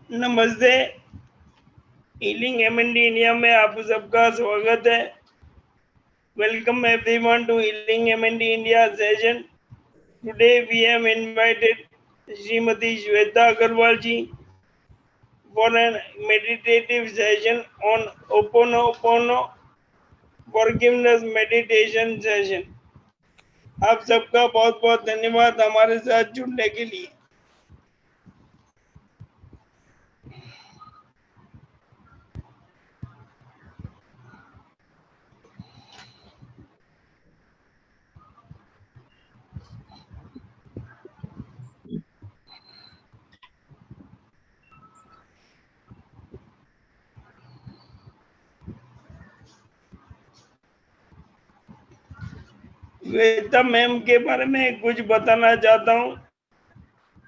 नमस्ते। Healing MND India में आप सबका स्वागत है। Welcome everyone to healing MND India session. Today we have invited Shrimati Shweta Agarwal ji for a meditative session on Ho'oponopono forgiveness meditation session। आप सबका बहुत बहुत धन्यवाद हमारे साथ जुड़ने के लिए। श्वेता मैम के बारे में कुछ बताना चाहता हूँ।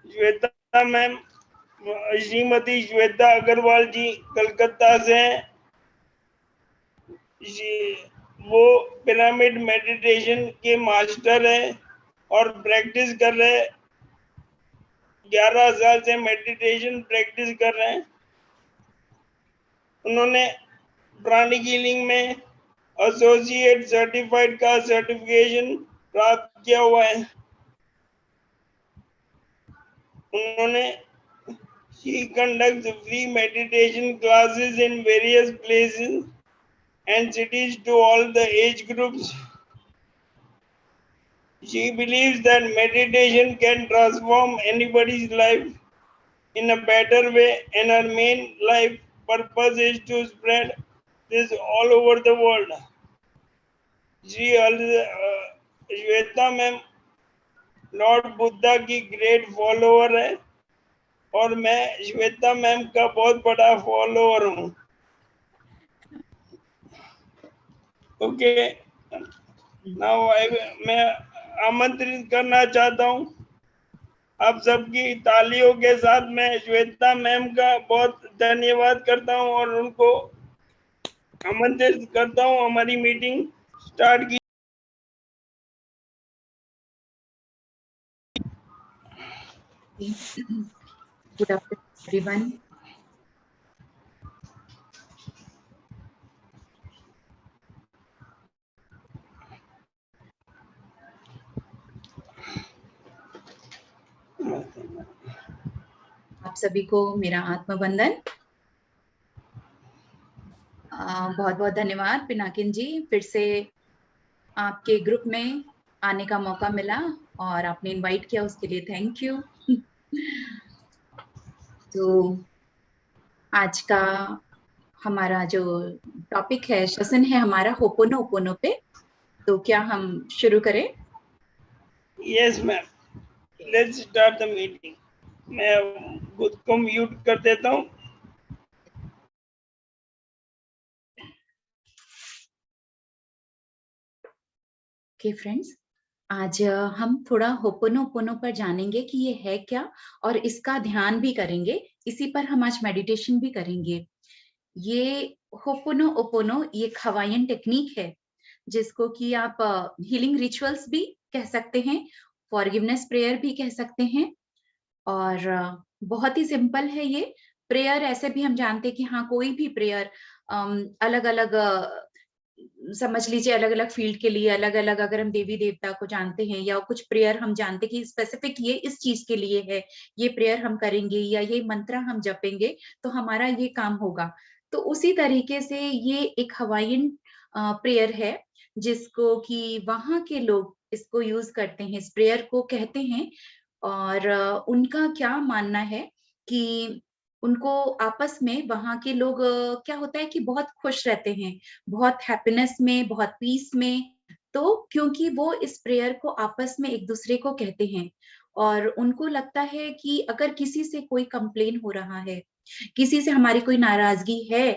श्वेता मैम श्रीमती श्वेता अग्रवाल जी कलकत्ता से हैं। वो पिरामिड मेडिटेशन के मास्टर हैं और प्रैक्टिस कर रहे हैं। 11 साल से मेडिटेशन प्रैक्टिस कर रहे हैं। उन्होंने प्राणिक हीलिंग में एसोसिएट सर्टिफाइड का सर्टिफिकेशन प्राप्त किया हुआ है। उन्होंने she conducts free meditation classes in various places and cities to all the age groups. She believes that meditation can transform anybody's life in a better way, and her main life purpose is to spread this all over the world. Shweta ma'am Lord Buddha की great follower है और मैं Shweta ma'am का बहुत बड़ा follower हूँ। Okay, now मैं आमंत्रित करना चाहता हूँ आप सबकी तालियों के साथ। मैं श्वेता मैम का बहुत धन्यवाद करता हूँ और उनको आमंत्रित करता हूँ हमारी मीटिंग स्टार्ट की। Good afternoon, everyone. आप सभी को मेरा आत्मवंदन। बहुत बहुत धन्यवाद पिनाकिन जी, फिर से आपके ग्रुप में आने का मौका मिला और आपने इनवाइट किया, उसके लिए थैंक यू। तो आज का हमारा जो टॉपिक है, सेशन है हमारा होपोनोपोनो पे। तो क्या हम शुरू करें? Yes ma'am, let's start the meeting. मैं खुद को म्यूट कर देता हूँ। ओके फ्रेंड्स, आज हम थोड़ा होपोनोपोनो पर जानेंगे कि ये है क्या और इसका ध्यान भी करेंगे। इसी पर हम आज मेडिटेशन भी करेंगे। ये होपोनोपोनो ये एक हवाईयन टेक्निक है जिसको कि आप हीलिंग रिचुअल्स भी कह सकते हैं, फॉरगिवनेस प्रेयर भी कह सकते हैं। और बहुत ही सिंपल है ये प्रेयर। ऐसे भी हम जानते हैं कि हाँ, कोई भी प्रेयर अलग अलग समझ लीजिए अलग अलग फील्ड के लिए अलग अलग, अगर हम देवी देवता को जानते हैं या कुछ प्रेयर हम जानते हैं कि स्पेसिफिक ये इस चीज के लिए है, ये प्रेयर हम करेंगे या ये मंत्र हम जपेंगे तो हमारा ये काम होगा। तो उसी तरीके से ये एक हवाईयन प्रेयर है जिसको कि वहां के लोग इसको यूज करते हैं, इस प्रेयर को कहते हैं। और उनका क्या मानना है कि उनको आपस में वहां के लोग क्या होता है कि बहुत खुश रहते हैं, बहुत हैप्पीनेस में, बहुत पीस में। तो क्योंकि वो इस प्रेयर को आपस में एक दूसरे को कहते हैं और उनको लगता है कि अगर किसी से कोई कंप्लेन हो रहा है, किसी से हमारी कोई नाराजगी है,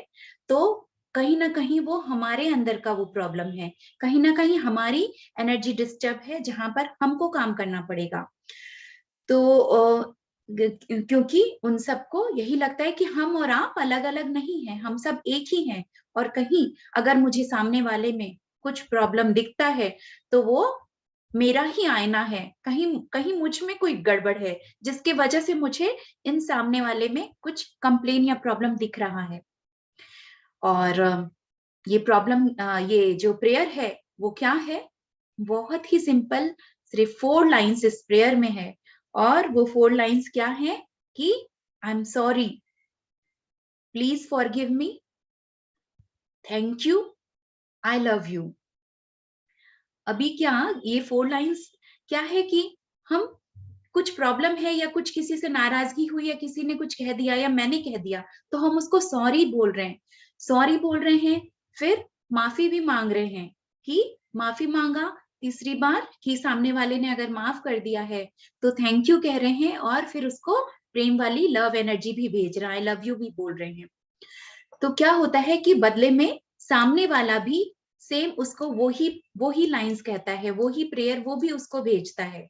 तो कहीं ना कहीं वो हमारे अंदर का वो प्रॉब्लम है, कहीं ना कहीं हमारी एनर्जी डिस्टर्ब है जहां पर हमको काम करना पड़ेगा। तो क्योंकि उन सबको यही लगता है कि हम और आप अलग अलग नहीं हैं, हम सब एक ही हैं। और कहीं अगर मुझे सामने वाले में कुछ प्रॉब्लम दिखता है तो वो मेरा ही आईना है, कहीं कहीं मुझ में कोई गड़बड़ है जिसके वजह से मुझे इन सामने वाले में कुछ कंप्लेन या प्रॉब्लम दिख रहा है। और ये प्रॉब्लम, ये जो प्रेयर है वो क्या है? बहुत ही सिंपल, सिर्फ 4 लाइन्स इस प्रेयर में है। और वो 4 लाइन्स क्या है कि I am sorry, please forgive me, thank you, I love you. अभी क्या ये 4 लाइन्स क्या है कि हम कुछ प्रॉब्लम है या कुछ किसी से नाराजगी हुई या किसी ने कुछ कह दिया या मैंने कह दिया, तो हम उसको सॉरी बोल रहे हैं, सॉरी बोल रहे हैं। फिर माफी भी मांग रहे हैं कि माफी मांगा तीसरी बार कि सामने वाले ने अगर माफ कर दिया है तो थैंक यू कह रहे हैं, और फिर उसको प्रेम वाली लव एनर्जी भी भेज रहा है, आई लव यू भी बोल रहे हैं। तो क्या होता है कि बदले में सामने वाला भी सेम उसको वो ही लाइंस कहता है, वो ही प्रेयर वो भी उसको भेजता है।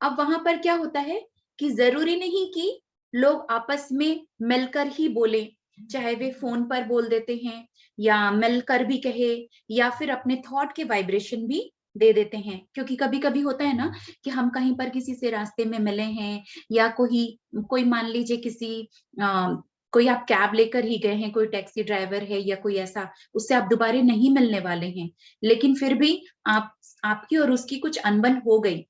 अब वहां पर क्या होता है कि जरूरी नहीं कि लोग आपस में मिलकर ही बोले, चाहे वे फोन पर बोल देते हैं या मिलकर भी कहे या फिर अपने थॉट के वाइब्रेशन भी दे देते हैं। क्योंकि कभी कभी होता है ना कि हम कहीं पर किसी से रास्ते में मिले हैं या कोई मान लीजिए कोई आप कैब लेकर ही गए हैं, कोई टैक्सी ड्राइवर है या कोई ऐसा, उससे आप दोबारा नहीं मिलने वाले हैं, लेकिन फिर भी आपकी और उसकी कुछ अनबन हो गई।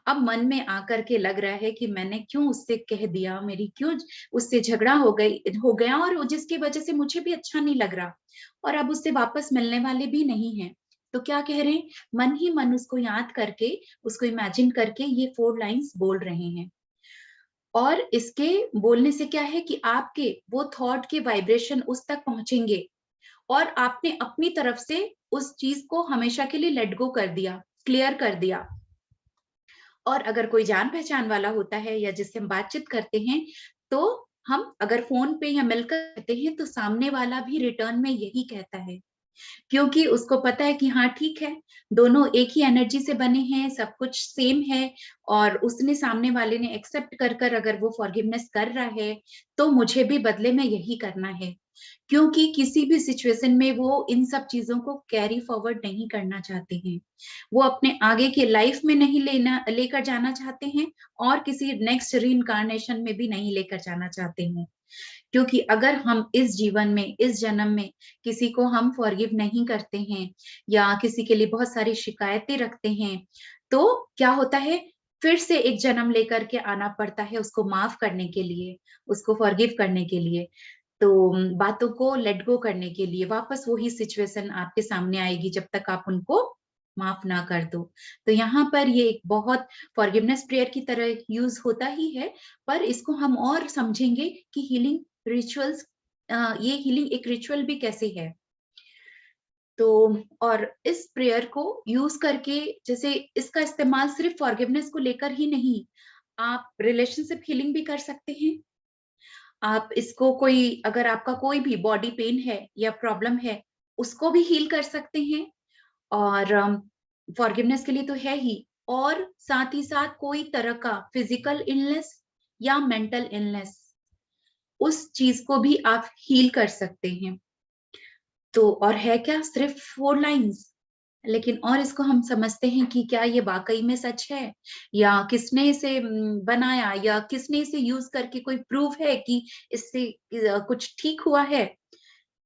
अब मन में आकर के लग रहा है कि मैंने क्यों उससे कह दिया, मेरी क्यों उससे झगड़ा हो गया और जिसकी वजह से मुझे भी अच्छा नहीं लग रहा, और अब उससे वापस मिलने वाले भी नहीं है। तो क्या कह रहे हैं, मन ही मन उसको याद करके, उसको इमेजिन करके ये 4 लाइंस बोल रहे हैं। और इसके बोलने से क्या है कि आपके वो थॉट के वाइब्रेशन उस तक पहुंचेंगे और आपने अपनी तरफ से उस चीज को हमेशा के लिए लेट गो कर दिया, क्लियर कर दिया। और अगर कोई जान पहचान वाला होता है या जिससे हम बातचीत करते हैं, तो हम अगर फोन पे या मिलकर करते हैं तो सामने वाला भी रिटर्न में यही कहता है, क्योंकि उसको पता है कि हाँ ठीक है, दोनों एक ही एनर्जी से बने हैं, सब कुछ सेम है, और उसने सामने वाले ने एक्सेप्ट कर कर अगर वो फॉरगिवनेस कर रहा है तो मुझे भी बदले में यही करना है। क्योंकि किसी भी सिचुएशन में वो इन सब चीजों को कैरी फॉरवर्ड नहीं करना चाहते हैं, वो अपने आगे के लाइफ में नहीं लेकर जाना चाहते हैं, और किसी नेक्स्ट रीइंकार्नेशन में भी नहीं लेकर जाना चाहते हैं। क्योंकि अगर हम इस जीवन में, इस जन्म में किसी को हम फॉरगिव नहीं करते हैं या किसी के लिए बहुत सारी शिकायतें रखते हैं, तो क्या होता है, फिर से एक जन्म लेकर के आना पड़ता है उसको माफ करने के लिए, उसको फॉरगिव करने के लिए। तो बातों को लेट गो करने के लिए वापस वही सिचुएशन आपके सामने आएगी जब तक आप उनको माफ ना कर दो। तो यहाँ पर ये एक बहुत फॉरगिवनेस प्रेयर की तरह यूज होता ही है, पर इसको हम और समझेंगे कि हीलिंग रिचुअल्स, ये हीलिंग एक रिचुअल भी कैसे है। तो और इस प्रेयर को यूज करके, जैसे इसका इस्तेमाल सिर्फ फॉरगिवनेस को लेकर ही नहीं, आप रिलेशनशिप हीलिंग भी कर सकते हैं। आप इसको अगर आपका कोई भी बॉडी पेन है या प्रॉब्लम है, उसको भी हील कर सकते हैं। और फॉरगिवनेस के लिए तो है ही, और साथ ही साथ कोई तरह का फिजिकल इलनेस या मेंटल इलनेस, उस चीज को भी आप हील कर सकते हैं। तो और है क्या, सिर्फ 4 लाइंस, लेकिन और इसको हम समझते हैं कि क्या ये वाकई में सच है, या किसने इसे बनाया, या किसने इसे यूज करके कोई प्रूफ है कि इससे कुछ ठीक हुआ है।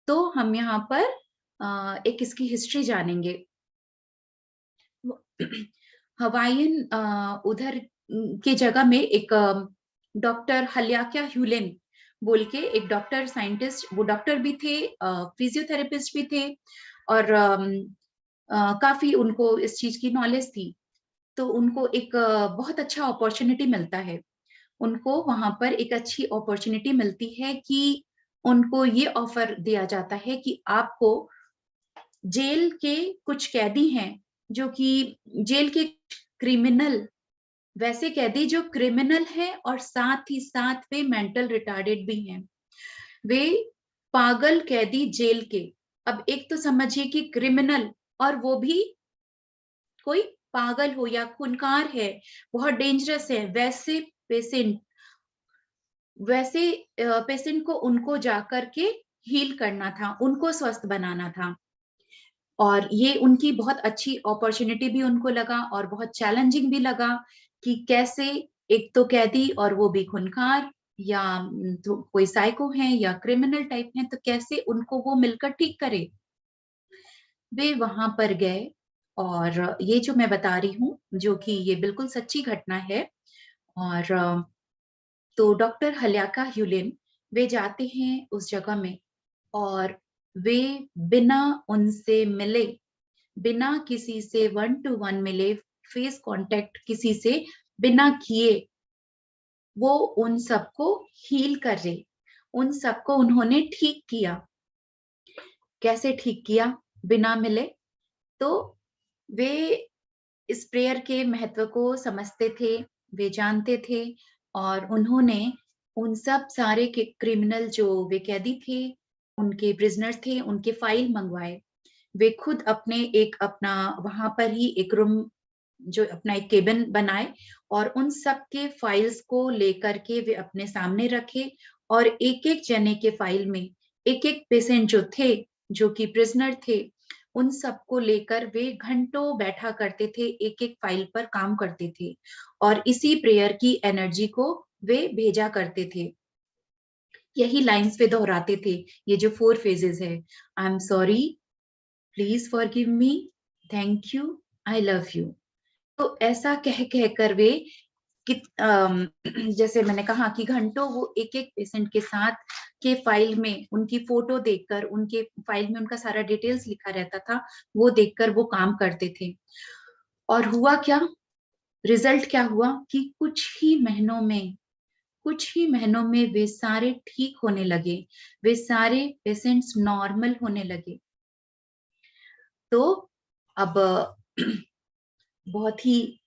तो हम यहाँ पर एक इसकी हिस्ट्री जानेंगे। हवाईयन उधर के जगह में एक डॉक्टर हल्याक्या ह्यूलेन बोल के एक डॉक्टर साइंटिस्ट, वो डॉक्टर भी थे, फिजियोथेरेपिस्ट भी थे, और काफी उनको इस चीज की नॉलेज थी। तो उनको एक बहुत अच्छा अपॉर्चुनिटी मिलता है, उनको वहां पर एक अच्छी अपॉर्चुनिटी मिलती है कि उनको ये ऑफर दिया जाता है कि आपको जेल के कुछ कैदी हैं जो कि जेल के क्रिमिनल, वैसे कैदी जो क्रिमिनल है और साथ ही साथ वे मेंटल रिटार्डेड भी हैं, वे पागल कैदी जेल के। अब एक तो समझिए कि क्रिमिनल, और वो भी कोई पागल हो या खूनखार है, बहुत डेंजरस है, वैसे पेशेंट को उनको जाकर के हील करना था, उनको स्वस्थ बनाना था। और ये उनकी बहुत अच्छी अपॉर्चुनिटी भी उनको लगा और बहुत चैलेंजिंग भी लगा कि कैसे एक तो कैदी और वो भी खूंखार या तो कोई साइको है या क्रिमिनल टाइप है, तो कैसे उनको वो मिलकर ठीक करे। वे वहां पर गए और ये जो मैं बता रही हूँ, जो कि ये बिल्कुल सच्ची घटना है। और तो डॉक्टर हल्याका ह्यूलिन वे जाते हैं उस जगह में और वे बिना उनसे मिले, बिना किसी से वन टू वन मिले, फेस कांटेक्ट किसी से बिना किए, वो उन सबको हील कर रहे, उन सबको उन्होंने ठीक किया। कैसे ठीक किया? बिना मिले। तो वे इस प्रेयर के महत्व को समझते थे, वे जानते थे और उन्होंने उन सब सारे के क्रिमिनल जो वे कैदी थे, उनके प्रिजनर्स थे, उनके फाइल मंगवाए। वे खुद अपने एक अपना वहां पर ही एक रूम, जो अपना एक केबिन बनाए और उन सब के फाइल्स को लेकर के वे अपने सामने रखे और एक एक जने के फाइल में एक एक पेशेंट जो थे, जो कि प्रिजनर थे, उन सबको लेकर वे घंटों बैठा करते थे, एक एक फाइल पर काम करते थे और इसी प्रेयर की एनर्जी को वे भेजा करते थे। यही लाइंस वे दोहराते थे, ये जो 4 फेजेस है, I am sorry, please forgive me, thank you, I love you. तो ऐसा कह कह कर वे कि जैसे मैंने कहा कि घंटों वो एक एक पेशेंट के साथ के फाइल में उनकी फोटो देखकर, उनके फाइल में उनका सारा डिटेल्स लिखा रहता था, वो देखकर वो काम करते थे। और हुआ क्या, रिजल्ट क्या हुआ कि कुछ ही महीनों में वे सारे ठीक होने लगे, वे सारे पेशेंट्स नॉर्मल होने लगे। तो अब बहुत ही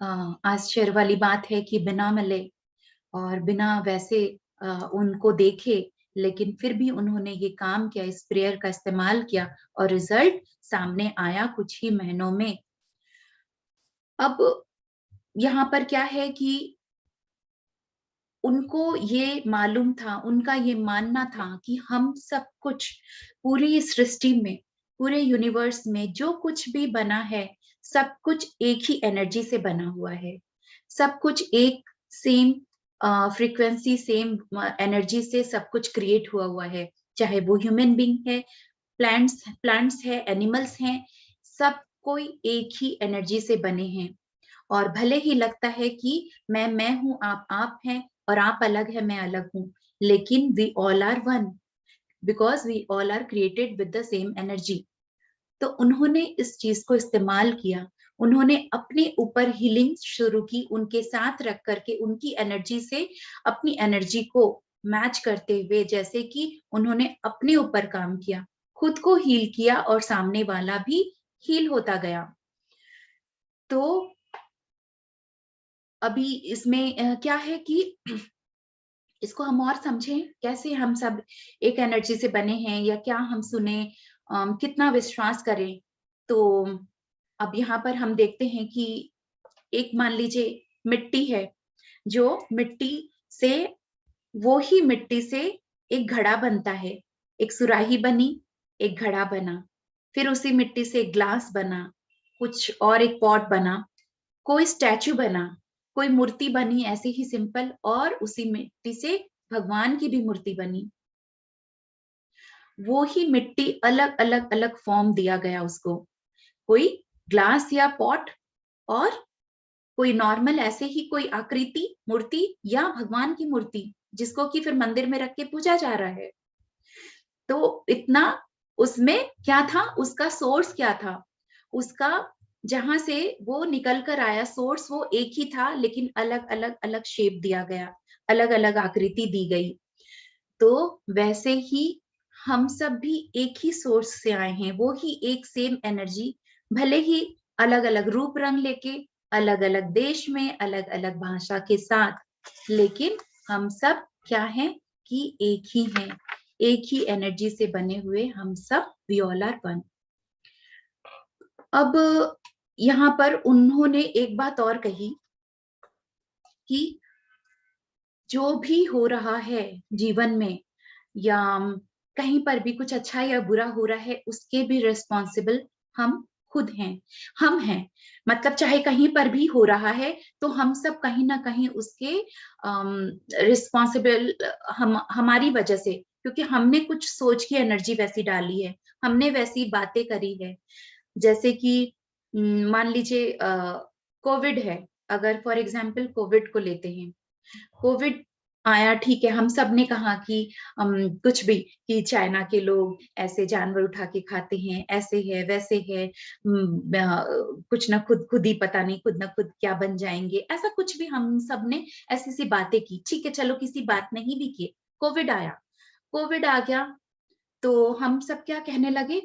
आश्चर्य वाली बात है कि बिना मिले और बिना वैसे उनको देखे, लेकिन फिर भी उन्होंने ये काम किया, इस प्रेयर का इस्तेमाल किया और रिजल्ट सामने आया कुछ ही महीनों में। अब यहाँ पर क्या है कि उनको ये मालूम था, उनका ये मानना था कि हम सब कुछ पूरी सृष्टि में, पूरे यूनिवर्स में जो कुछ भी बना है, सब कुछ एक ही एनर्जी से बना हुआ है। सब कुछ एक सेम फ्रीक्वेंसी, सेम एनर्जी से सब कुछ क्रिएट हुआ हुआ है, चाहे वो ह्यूमन बीइंग है, प्लांट्स है, एनिमल्स हैं, सब कोई एक ही एनर्जी से बने हैं। और भले ही लगता है कि मैं हूं, आप हैं, और आप अलग है, मैं अलग हूं, लेकिन we all are one, because we all are created with the same energy. तो उन्होंने इस चीज को इस्तेमाल किया, उन्होंने अपने ऊपर हीलिंग शुरू की, उनके साथ रख करके उनकी एनर्जी से अपनी एनर्जी को मैच करते हुए, जैसे कि उन्होंने अपने ऊपर काम किया, खुद को हील किया और सामने वाला भी हील होता गया। तो अभी इसमें क्या है कि इसको हम और समझें, कैसे हम सब एक एनर्जी से बने हैं, या क्या हम सुने, कितना विश्वास करें। तो अब यहाँ पर हम देखते हैं कि एक मान लीजिए मिट्टी है, जो मिट्टी से, वो ही मिट्टी से एक घड़ा बनता है, एक सुराही बनी, एक घड़ा बना, फिर उसी मिट्टी से एक ग्लास बना, कुछ और एक पॉट बना, कोई स्टैचू बना, कोई मूर्ति बनी ऐसे ही सिंपल, और उसी मिट्टी से भगवान की भी मूर्ति बनी। वो ही मिट्टी अलग अलग अलग फॉर्म दिया गया उसको, कोई ग्लास या पॉट, और कोई नॉर्मल ऐसे ही कोई आकृति मूर्ति या भगवान की मूर्ति, जिसको कि फिर मंदिर में रख के पूजा जा रहा है। तो इतना उसमें क्या था, उसका सोर्स क्या था, उसका जहां से वो निकल कर आया सोर्स, वो एक ही था, लेकिन अलग अलग अलग शेप दिया गया, अलग अलग आकृति दी गई। तो वैसे ही हम सब भी एक ही सोर्स से आए हैं, वो ही एक सेम एनर्जी, भले ही अलग अलग रूप रंग लेके, अलग अलग देश में, अलग अलग भाषा के साथ, लेकिन हम सब क्या हैं कि एक ही हैं, एक ही एनर्जी से बने हुए हम सब, वी ऑल आर वन। अब यहाँ पर उन्होंने एक बात और कही कि जो भी हो रहा है जीवन में, या कहीं पर भी कुछ अच्छा या बुरा हो रहा है उसके भी रिस्पॉन्सिबल हम खुद हैं, हम हैं। मतलब चाहे कहीं पर भी हो रहा है तो हम सब कहीं ना कहीं उसके रिस्पॉन्सिबल हमारी वजह से, क्योंकि हमने कुछ सोच की एनर्जी वैसी डाली है, हमने वैसी बातें करी है। जैसे कि मान लीजिए कोविड है, अगर फॉर एग्जाम्पल कोविड को लेते हैं, कोविड आया, ठीक है, हम सब ने कहा कि कुछ भी, कि चाइना के लोग ऐसे जानवर उठा के खाते हैं, ऐसे है वैसे है, कुछ ना खुद खुद ही पता नहीं खुद ना खुद क्या बन जाएंगे, ऐसा कुछ भी हम सब ने ऐसी सी बातें की। ठीक है, चलो किसी बात नहीं भी की, कोविड आया, कोविड आ गया, तो हम सब क्या कहने लगे,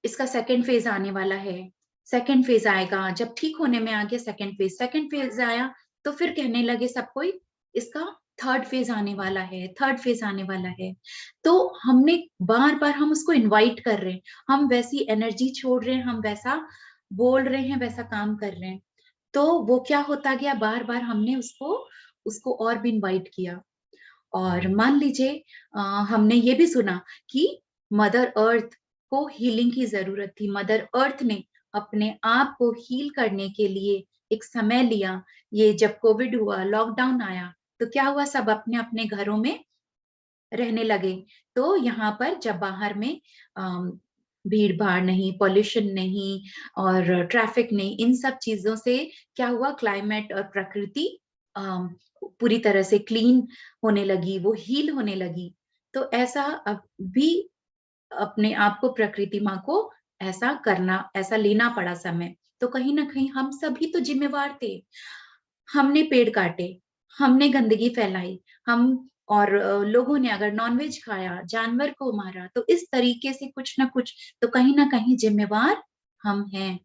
इसका सेकेंड फेज आने वाला है, सेकेंड फेज आएगा, जब ठीक होने में आ गया सेकेंड फेज आया, तो फिर कहने लगे सब कोई इसका थर्ड फेज आने वाला है, थर्ड फेज आने वाला है। तो हमने बार बार हम उसको इनवाइट कर रहे हैं, हम वैसी एनर्जी छोड़ रहे हैं, हम वैसा बोल रहे हैं, वैसा काम कर रहे हैं, तो वो क्या होता गया, बार बार हमने उसको उसको और भी इनवाइट किया। और मान लीजिए हमने ये भी सुना कि मदर अर्थ को हीलिंग की जरूरत थी, मदर अर्थ ने अपने आप को हील करने के लिए एक समय लिया। ये जब कोविड हुआ, लॉकडाउन आया, तो क्या हुआ, सब अपने अपने घरों में रहने लगे। तो यहाँ पर जब बाहर में भीड़ भाड़ नहीं, पॉल्यूशन नहीं और ट्रैफिक नहीं, इन सब चीजों से क्या हुआ, क्लाइमेट और प्रकृति पूरी तरह से क्लीन होने लगी, वो हील होने लगी। तो ऐसा अब भी अपने आप को, प्रकृति माँ को ऐसा करना, ऐसा लेना पड़ा समय। तो कहीं ना कहीं हम सभी तो जिम्मेवार थे, हमने पेड़ काटे, हमने गंदगी फैलाई, हम और लोगों ने अगर नॉनवेज खाया, जानवर को मारा, तो इस तरीके से कुछ ना कुछ तो कहीं ना कहीं जिम्मेवार हम हैं।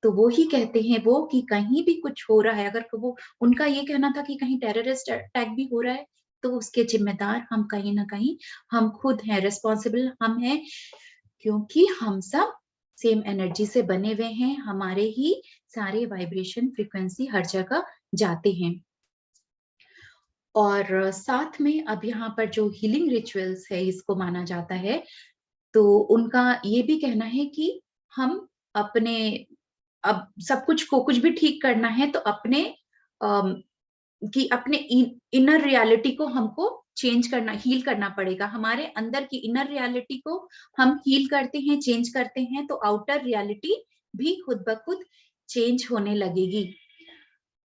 तो वो ही कहते हैं वो कि कहीं भी कुछ हो रहा है, अगर वो, उनका ये कहना था कि कहीं टेररिस्ट अटैक भी हो रहा है, तो उसके जिम्मेदार हम कहीं ना कहीं हम खुद हैं, रिस्पॉन्सिबल हम हैं, क्योंकि हम सब सेम एनर्जी से बने हुए हैं, हमारे ही सारे वाइब्रेशन फ्रीक्वेंसी हर जगह जाते हैं। और साथ में अब यहाँ पर जो हीलिंग रिचुअल्स है, इसको माना जाता है, तो उनका ये भी कहना है कि हम अपने, अब सब कुछ को कुछ भी ठीक करना है तो अपने कि अपने इनर रियलिटी को हमको चेंज करना, हील करना पड़ेगा। हमारे अंदर की इनर रियलिटी को हम हील करते हैं, चेंज करते हैं, तो आउटर रियलिटी भी खुद ब खुद चेंज होने लगेगी।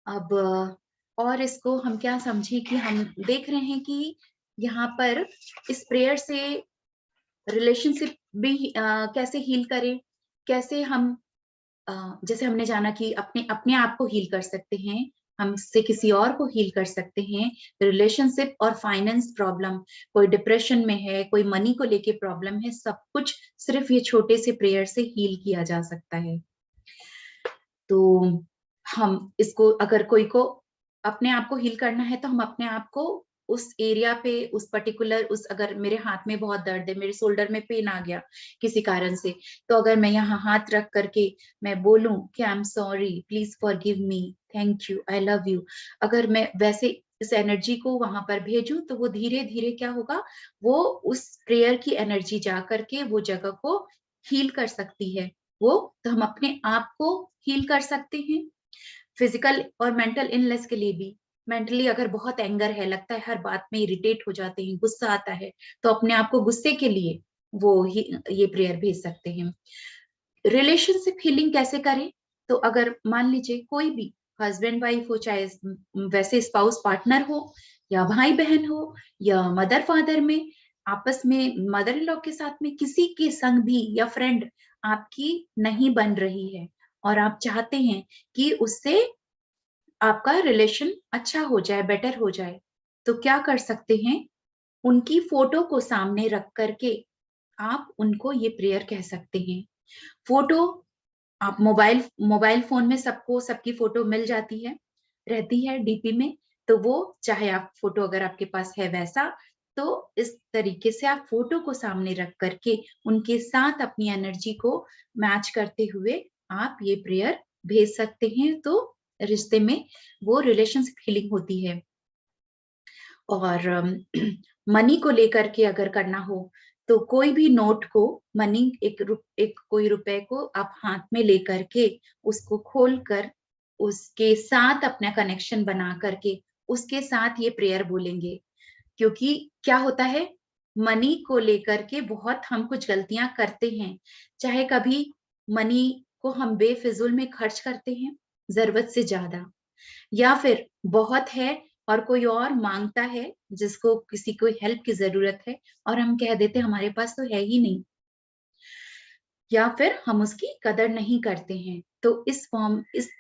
अब और इसको हम क्या समझे कि हम देख रहे हैं कि यहाँ पर इस प्रेयर से रिलेशनशिप भी कैसे हील करें, कैसे हम जैसे हमने जाना कि अपने अपने आप को हील कर सकते हैं, हम इससे किसी और को हील कर सकते हैं। रिलेशनशिप और फाइनेंस प्रॉब्लम, कोई डिप्रेशन में है, कोई मनी को लेके प्रॉब्लम है, सब कुछ सिर्फ ये छोटे से प्रेयर से हील किया जा सकता है। तो हम इसको, अगर कोई को अपने आप को हील करना है, तो हम अपने आप को उस एरिया पे, उस पर्टिकुलर, उस, अगर मेरे हाथ में बहुत दर्द है, मेरे शोल्डर में पेन आ गया किसी कारण से, तो अगर मैं यहाँ हाथ रख करके मैं बोलूं कि I am sorry, please forgive me, thank you, I love you, अगर मैं वैसे इस एनर्जी को वहां पर भेजूं, तो वो धीरे धीरे क्या होगा, वो उस प्रेयर की एनर्जी जा करके वो जगह को हील कर सकती है। वो तो हम अपने आप को हील कर सकते हैं, फिजिकल और मेंटल इलनेस के लिए भी। मेंटली अगर बहुत एंगर है, लगता है हर बात में इरिटेट हो जाते हैं, गुस्सा आता है, तो अपने आप को गुस्से के लिए वो ही ये प्रेयर भेज सकते हैं। रिलेशनशिप हीलिंग कैसे करें, तो अगर मान लीजिए कोई भी हस्बैंड वाइफ हो, चाहे वैसे स्पाउस पार्टनर हो, या भाई बहन हो, या मदर फादर में आपस में, मदर इन लॉ के साथ में, किसी के संग भी, या फ्रेंड आपकी नहीं बन रही है और आप चाहते हैं कि उससे आपका रिलेशन अच्छा हो जाए, बेटर हो जाए, तो क्या कर सकते हैं, उनकी फोटो को सामने रख करके आप उनको ये प्रेयर कह सकते हैं। फोटो, आप मोबाइल मोबाइल फोन में सबको सबकी फोटो मिल जाती है, रहती है डीपी में, तो वो चाहे आप फोटो अगर आपके पास है वैसा, तो इस तरीके से आप फोटो को सामने रख करके उनके साथ अपनी एनर्जी को मैच करते हुए आप ये प्रेयर भेज सकते हैं, तो रिश्ते में वो रिलेशनशिप हीलिंग होती है। और मनी को लेकर के अगर करना हो तो कोई भी नोट को, मनी एक कोई रुपए को आप हाथ में लेकर के उसको खोल कर उसके साथ अपना कनेक्शन बना करके उसके साथ ये प्रेयर बोलेंगे। क्योंकि क्या होता है, मनी को लेकर के बहुत हम कुछ गलतियां करते हैं। चाहे कभी मनी को हम बेफिजूल में खर्च करते हैं जरूरत से ज्यादा, या फिर बहुत है और कोई और मांगता है जिसको किसी को हेल्प की जरूरत है और हम कह देते हमारे पास तो है ही नहीं, या फिर हम उसकी कदर नहीं करते हैं। तो इस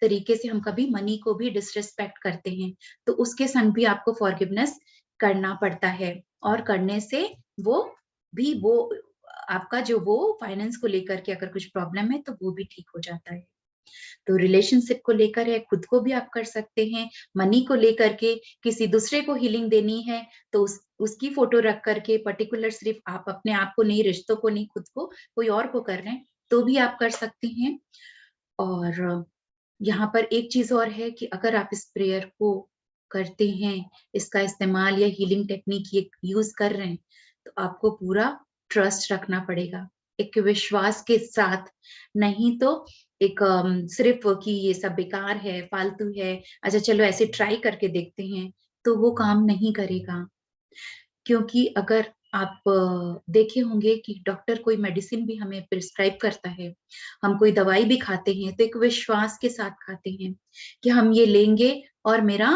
तरीके से हम कभी मनी को भी डिसरिस्पेक्ट करते हैं, तो उसके संग भी आपको फॉरगिवनेस करना पड़ता है। और करने से वो आपका जो वो फाइनेंस को लेकर के अगर कुछ प्रॉब्लम है तो वो भी ठीक हो जाता है। तो रिलेशनशिप को लेकर है, खुद को भी आप कर सकते हैं। मनी को लेकर के किसी दूसरे को हीलिंग देनी है तो उसकी फोटो रख करके, पर्टिकुलर सिर्फ आप अपने आप को नहीं, रिश्तों को नहीं, खुद को, कोई और को कर रहे हैं तो भी आप कर सकते हैं। और यहाँ पर एक चीज और है कि अगर आप इस प्रेयर को करते हैं, इसका इस्तेमाल या हीलिंग टेक्निक यूज कर रहे हैं, तो आपको पूरा ट्रस्ट रखना पड़ेगा, एक विश्वास के साथ। नहीं तो एक सिर्फ कि ये सब बेकार है, फालतू है, अच्छा चलो ऐसे ट्राई करके देखते हैं, तो वो काम नहीं करेगा। क्योंकि अगर आप देखे होंगे कि डॉक्टर कोई मेडिसिन भी हमें प्रिस्क्राइब करता है, हम कोई दवाई भी खाते हैं तो एक विश्वास के साथ खाते हैं कि हम ये लेंगे और मेरा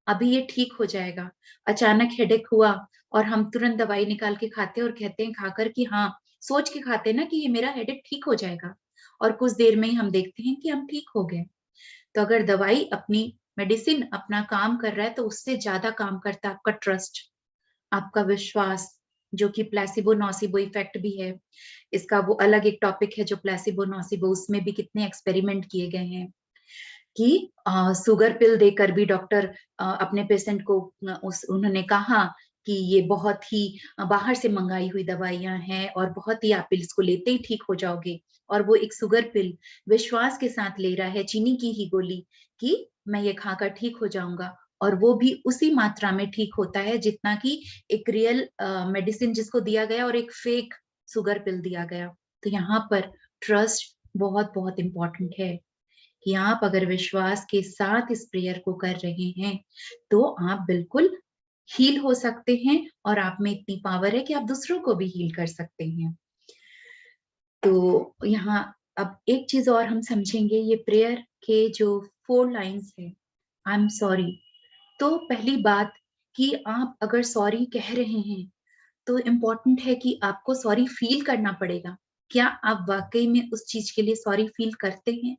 अभी ये ठीक हो जाएगा। अचानक हेडेक हुआ और हम तुरंत दवाई निकाल के खाते हैं और कहते हैं खाकर कि हाँ, सोच के खाते हैं ना कि ये मेरा हेडेक ठीक हो जाएगा, और कुछ देर में ही हम देखते हैं कि हम ठीक हो गए। तो अगर दवाई अपनी मेडिसिन अपना काम कर रहा है तो उससे ज्यादा काम करता है आपका ट्रस्ट, आपका विश्वास, जो कि प्लेसिबो नोसिबो इफेक्ट भी है। इसका वो अलग एक टॉपिक है जो प्लेसिबो नोसिबो, उसमें भी कितने एक्सपेरिमेंट किए गए हैं कि शुगर पिल देकर भी डॉक्टर अपने पेशेंट को उन्होंने कहा कि ये बहुत ही बाहर से मंगाई हुई दवाइयां हैं और बहुत ही आप इसको लेते ही ठीक हो जाओगे, और वो एक शुगर पिल विश्वास के साथ ले रहा है, चीनी की ही गोली, कि मैं ये खाकर ठीक हो जाऊंगा, और वो भी उसी मात्रा में ठीक होता है जितना कि एक रियल मेडिसिन जिसको दिया गया और एक फेक शुगर पिल दिया गया। तो यहाँ पर ट्रस्ट बहुत बहुत इंपॉर्टेंट है कि आप अगर विश्वास के साथ इस प्रेयर को कर रहे हैं तो आप बिल्कुल हील हो सकते हैं, और आप में इतनी पावर है कि आप दूसरों को भी हील कर सकते हैं। तो यहाँ अब एक चीज और हम समझेंगे, ये प्रेयर के जो 4 लाइंस है, आई एम सॉरी। तो पहली बात कि आप अगर सॉरी कह रहे हैं तो इम्पोर्टेंट है कि आपको सॉरी फील करना पड़ेगा। क्या आप वाकई में उस चीज के लिए सॉरी फील करते हैं?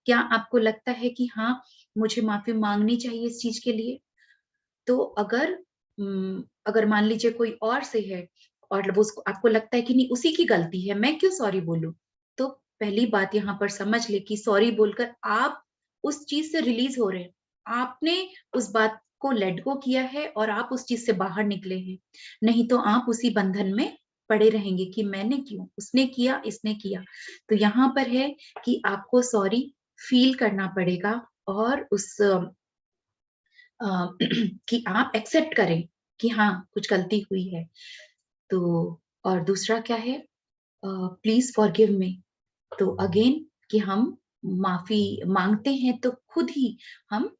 क्या आपको लगता है कि हाँ, मुझे माफी मांगनी चाहिए इस चीज के लिए? तो अगर मान लीजिए कोई और से है और वो उसको आपको लगता है कि नहीं उसी की गलती है, मैं क्यों सॉरी बोलूं, तो पहली बात यहाँ पर समझ ले कि सॉरी बोलकर आप उस चीज से रिलीज हो रहे हैं, आपने उस बात को लेट गो किया है और आप उस चीज से बाहर निकले हैं। नहीं तो आप उसी बंधन में पड़े रहेंगे कि मैंने क्यों, उसने किया, इसने किया। तो यहाँ पर है कि आपको सॉरी फील करना पड़ेगा और उस कि आप एक्सेप्ट करें कि हाँ, कुछ गलती हुई है। तो और दूसरा क्या है, प्लीज फॉरगिव मी। तो अगेन कि हम माफी मांगते हैं तो खुद ही हम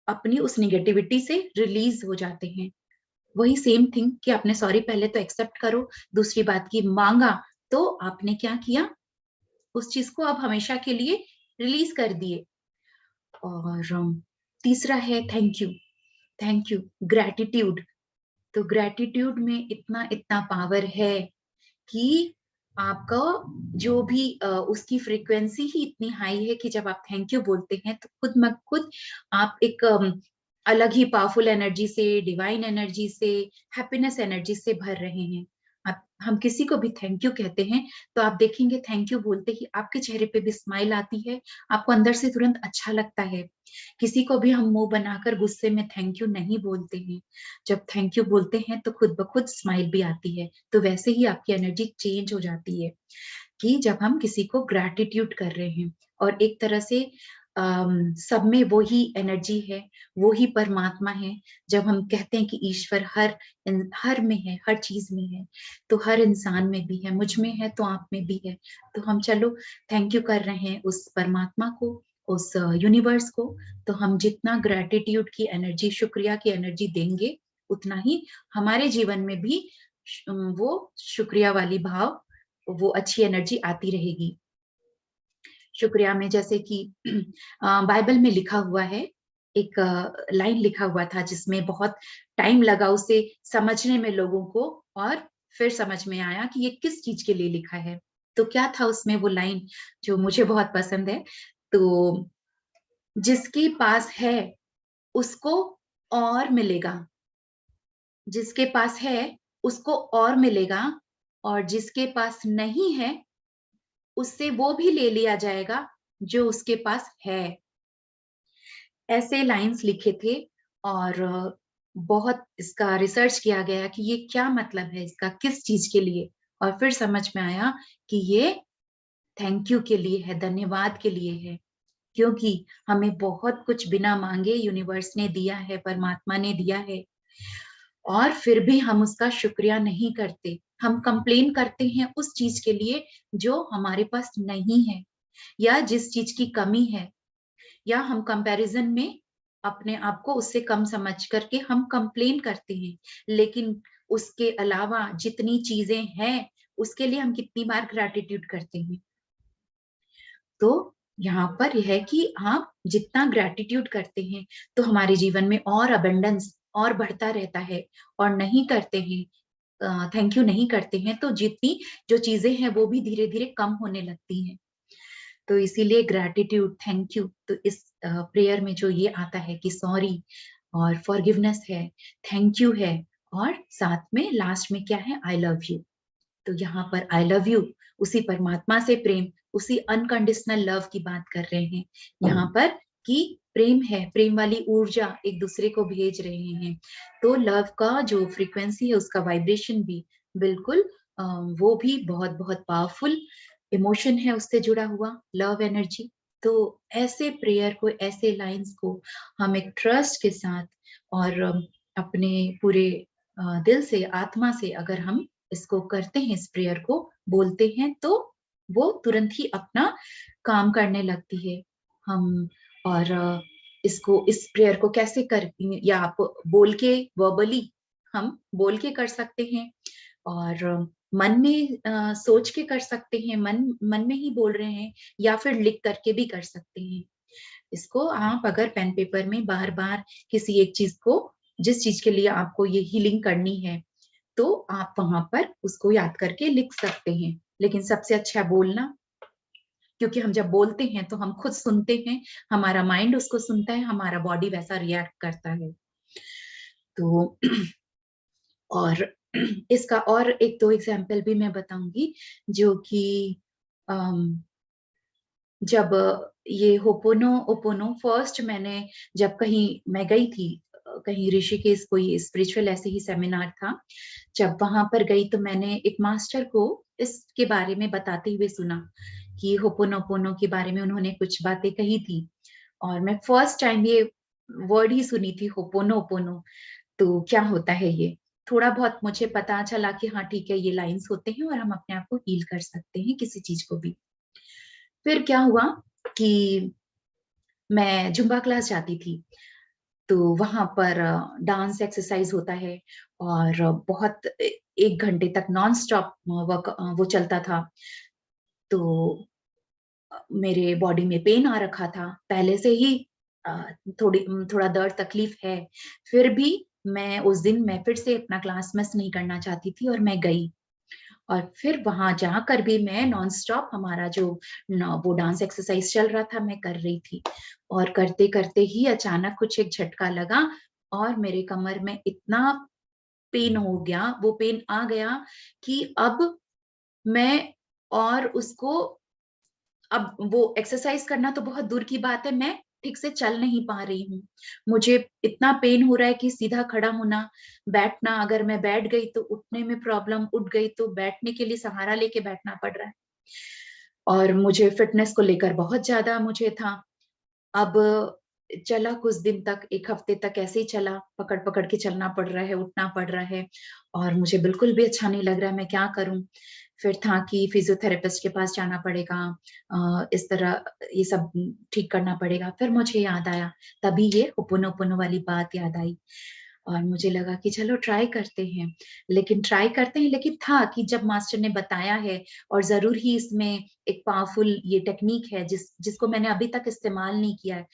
अपनी उस निगेटिविटी से रिलीज हो जाते हैं। वही सेम थिंग कि आपने सॉरी पहले तो एक्सेप्ट करो, दूसरी बात की मांगा तो आपने क्या किया, उस चीज को आप हमेशा के लिए रिलीज कर दिए। और तीसरा है thank you. Thank you, gratitude. तो ग्रैटिट्यूड में इतना इतना पावर है कि आपका जो भी उसकी फ्रीक्वेंसी ही इतनी हाई है कि जब आप थैंक यू बोलते हैं तो खुद म खुद आप एक अलग ही पावरफुल एनर्जी से, डिवाइन एनर्जी से, हैप्पीनेस एनर्जी से भर रहे हैं। आप हम किसी को भी थैंक यू कहते हैं तो आप देखेंगे थैंक यू बोलते ही आपके चेहरे पे भी स्माइल आती है, आपको अंदर से तुरंत अच्छा लगता है। किसी को भी हम मुंह बनाकर गुस्से में थैंक यू नहीं बोलते हैं, जब थैंक यू बोलते हैं तो खुद ब खुद स्माइल भी आती है। तो वैसे ही आपकी एनर्जी चेंज हो जाती है कि जब हम किसी को ग्रैटिट्यूड कर रहे हैं। और एक तरह से सब में वो ही एनर्जी है, वो ही परमात्मा है। जब हम कहते हैं कि ईश्वर हर में है, हर चीज में है, तो हर इंसान में भी है, मुझ में है तो आप में भी है। तो हम चलो थैंक यू कर रहे हैं उस परमात्मा को, उस यूनिवर्स को। तो हम जितना ग्रेटिट्यूड की एनर्जी, शुक्रिया की एनर्जी देंगे, उतना ही हमारे जीवन में भी वो शुक्रिया वाली भाव, वो अच्छी एनर्जी आती रहेगी। शुक्रिया में जैसे कि बाइबल में लिखा हुआ है, एक लाइन लिखा हुआ था जिसमें बहुत टाइम लगा उसे समझने में लोगों को, और फिर समझ में आया कि ये किस चीज के लिए लिखा है। तो क्या था उसमें वो लाइन जो मुझे बहुत पसंद है। तो जिसके पास है उसको और मिलेगा, जिसके पास है उसको और मिलेगा, और जिसके पास नहीं है उससे वो भी ले लिया जाएगा जो उसके पास है। ऐसे लाइंस लिखे थे, और बहुत इसका रिसर्च किया गया कि ये क्या मतलब है इसका, किस चीज के लिए। और फिर समझ में आया कि ये थैंक यू के लिए है, धन्यवाद के लिए है। क्योंकि हमें बहुत कुछ बिना मांगे यूनिवर्स ने दिया है, परमात्मा ने दिया है, और फिर भी हम उसका शुक्रिया नहीं करते। हम कंप्लेन करते हैं उस चीज के लिए जो हमारे पास नहीं है, या जिस चीज की कमी है, या हम कंपैरिजन में अपने आप को उससे कम समझ करके हम कंप्लेन करते हैं। लेकिन उसके अलावा जितनी चीजें हैं, उसके लिए हम कितनी बार ग्रैटिट्यूड करते हैं। तो यहाँ पर यह है कि आप जितना ग्रैटिट्यूड करते हैं तो हमारे जीवन में और अबंडेंस और बढ़ता रहता है। और नहीं करते हैं, थैंक यू नहीं करते हैं, तो जितनी जो चीजें हैं वो भी धीरे धीरे कम होने लगती हैं। तो इसीलिए ग्रैटिट्यूड, थैंक यू, तो इस प्रेयर में जो ये आता है कि सॉरी और फॉरगिवनेस है, थैंक यू है, और साथ में लास्ट में क्या है, आई लव यू। तो यहाँ पर आई लव यू, उसी परमात्मा से प्रेम, उसी अनकंडीशनल लव की बात कर रहे हैं यहाँ पर, कि प्रेम है, प्रेम वाली ऊर्जा एक दूसरे को भेज रहे हैं। तो लव का जो फ्रीक्वेंसी है, उसका वाइब्रेशन भी बिल्कुल वो भी बहुत बहुत पावरफुल इमोशन है उससे जुड़ा हुआ, लव एनर्जी। तो ऐसे प्रेयर को, ऐसे लाइंस को हम एक ट्रस्ट के साथ और अपने पूरे दिल से, आत्मा से अगर हम इसको करते हैं, इस प्रेयर को बोलते हैं, तो वो तुरंत ही अपना काम करने लगती है। हम और इसको, इस प्रेयर को कैसे कर, या आप बोल के, वर्बली हम बोल के कर सकते हैं, और मन में सोच के कर सकते हैं, मन में ही बोल रहे हैं, या फिर लिख करके भी कर सकते हैं। इसको आप अगर पेन पेपर में बार बार किसी एक चीज को, जिस चीज के लिए आपको ये हीलिंग करनी है, तो आप वहां पर उसको याद करके लिख सकते हैं। लेकिन सबसे अच्छा बोलना, क्योंकि हम जब बोलते हैं तो हम खुद सुनते हैं, हमारा माइंड उसको सुनता है, हमारा बॉडी वैसा रिएक्ट करता है। तो और इसका और एक दो एग्जाम्पल भी मैं बताऊंगी, जो कि जब ये होपोनो ओपोनो फर्स्ट मैंने, जब कहीं मैं गई थी, कहीं ऋषिकेश, कोई स्पिरिचुअल ऐसे ही सेमिनार था, जब वहां पर गई तो मैंने एक मास्टर को इसके बारे में बताते हुए सुना कि होपोनोपोनो के बारे में उन्होंने कुछ बातें कही थी, और मैं फर्स्ट टाइम ये वर्ड ही सुनी थी, होपोनोपोनो। तो क्या होता है ये, थोड़ा बहुत मुझे पता चला कि हाँ ठीक है, ये लाइंस होते हैं और हम अपने आप को हील कर सकते हैं, किसी चीज को भी। फिर क्या हुआ कि मैं जुम्बा क्लास जाती थी, तो वहां पर डांस एक्सरसाइज होता है, और बहुत 1 घंटे तक नॉन स्टॉप वर्क वो चलता था। तो मेरे बॉडी में पेन आ रखा था पहले से ही, थोड़ा दर्द तकलीफ है। फिर भी मैं फिर से अपना क्लास मिस नहीं करना चाहती थी, और मैं गई। और फिर वहां जाकर भी मैं नॉन स्टॉप, हमारा जो वो डांस एक्सरसाइज चल रहा था, मैं कर रही थी। और करते करते ही अचानक कुछ एक झटका लगा, और मेरे कमर में इतना पेन हो गया, वो पेन आ गया कि अब मैं, और उसको, अब वो एक्सरसाइज करना तो बहुत दूर की बात है, मैं ठीक से चल नहीं पा रही हूँ। मुझे इतना पेन हो रहा है कि सीधा खड़ा होना, बैठना, अगर मैं बैठ गई तो उठने में प्रॉब्लम, उठ गई तो बैठने के लिए सहारा लेके बैठना पड़ रहा है। और मुझे फिटनेस को लेकर बहुत ज्यादा मुझे था। अब चला कुछ दिन तक, 1 हफ्ते तक ऐसे ही चला, पकड़ पकड़ के चलना पड़ रहा है, उठना पड़ रहा है और मुझे बिल्कुल भी अच्छा नहीं लग रहा है, मैं क्या करूं। फिर था कि फिजियोथेरेपिस्ट के पास जाना पड़ेगा, इस तरह ये सब ठीक करना पड़ेगा। फिर मुझे याद आया, तभी ये होपोनोपोनो वाली बात याद आई और मुझे लगा कि चलो ट्राई करते हैं। लेकिन था कि जब मास्टर ने बताया है और जरूर ही इसमें एक पावरफुल ये टेक्निक है जिसको मैंने अभी तक इस्तेमाल नहीं किया है,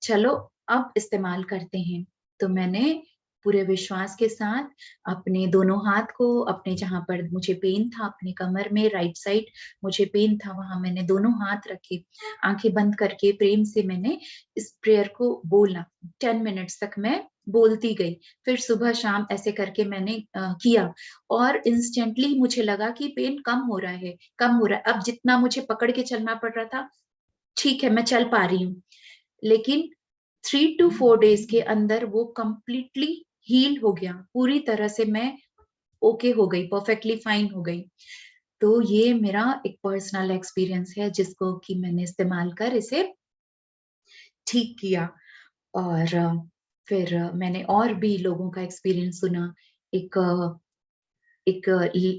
चलो अब इस्तेमाल करते हैं। तो मैंने पूरे विश्वास के साथ अपने दोनों हाथ को, अपने जहां पर मुझे पेन था, अपने कमर में राइट साइड मुझे पेन था, वहां मैंने दोनों हाथ रखे, आंखें बंद करके प्रेम से मैंने इस प्रेयर को बोला। 10 मिनट्स तक मैं बोलती गई। फिर सुबह शाम ऐसे करके मैंने किया और इंस्टेंटली मुझे लगा कि पेन कम हो रहा है, कम हो रहा है। अब जितना मुझे पकड़ के चलना पड़ रहा था, ठीक है, मैं चल पा रही हूँ। लेकिन 3 to 4 डेज के अंदर वो कंप्लीटली हील हो गया, पूरी तरह से मैं ओके हो गई, परफेक्टली फाइन हो गई। तो ये मेरा एक पर्सनल एक्सपीरियंस है जिसको कि मैंने इस्तेमाल कर इसे ठीक किया। और फिर मैंने और भी लोगों का एक्सपीरियंस सुना। एक एक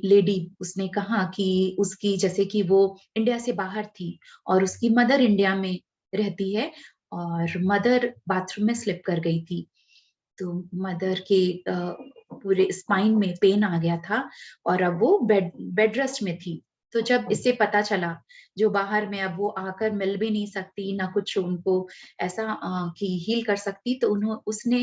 लेडी, उसने कहा कि उसकी, जैसे कि वो इंडिया से बाहर थी और उसकी मदर इंडिया में रहती है और मदर बाथरूम में स्लिप कर गई थी। तो मदर के पूरे स्पाइन में पेन आ गया था और अब वो बेड रेस्ट में थी। तो जब इसे पता चला, जो बाहर में, अब वो आकर मिल भी नहीं सकती ना कुछ उनको ऐसा कि हील कर सकती, तो उसने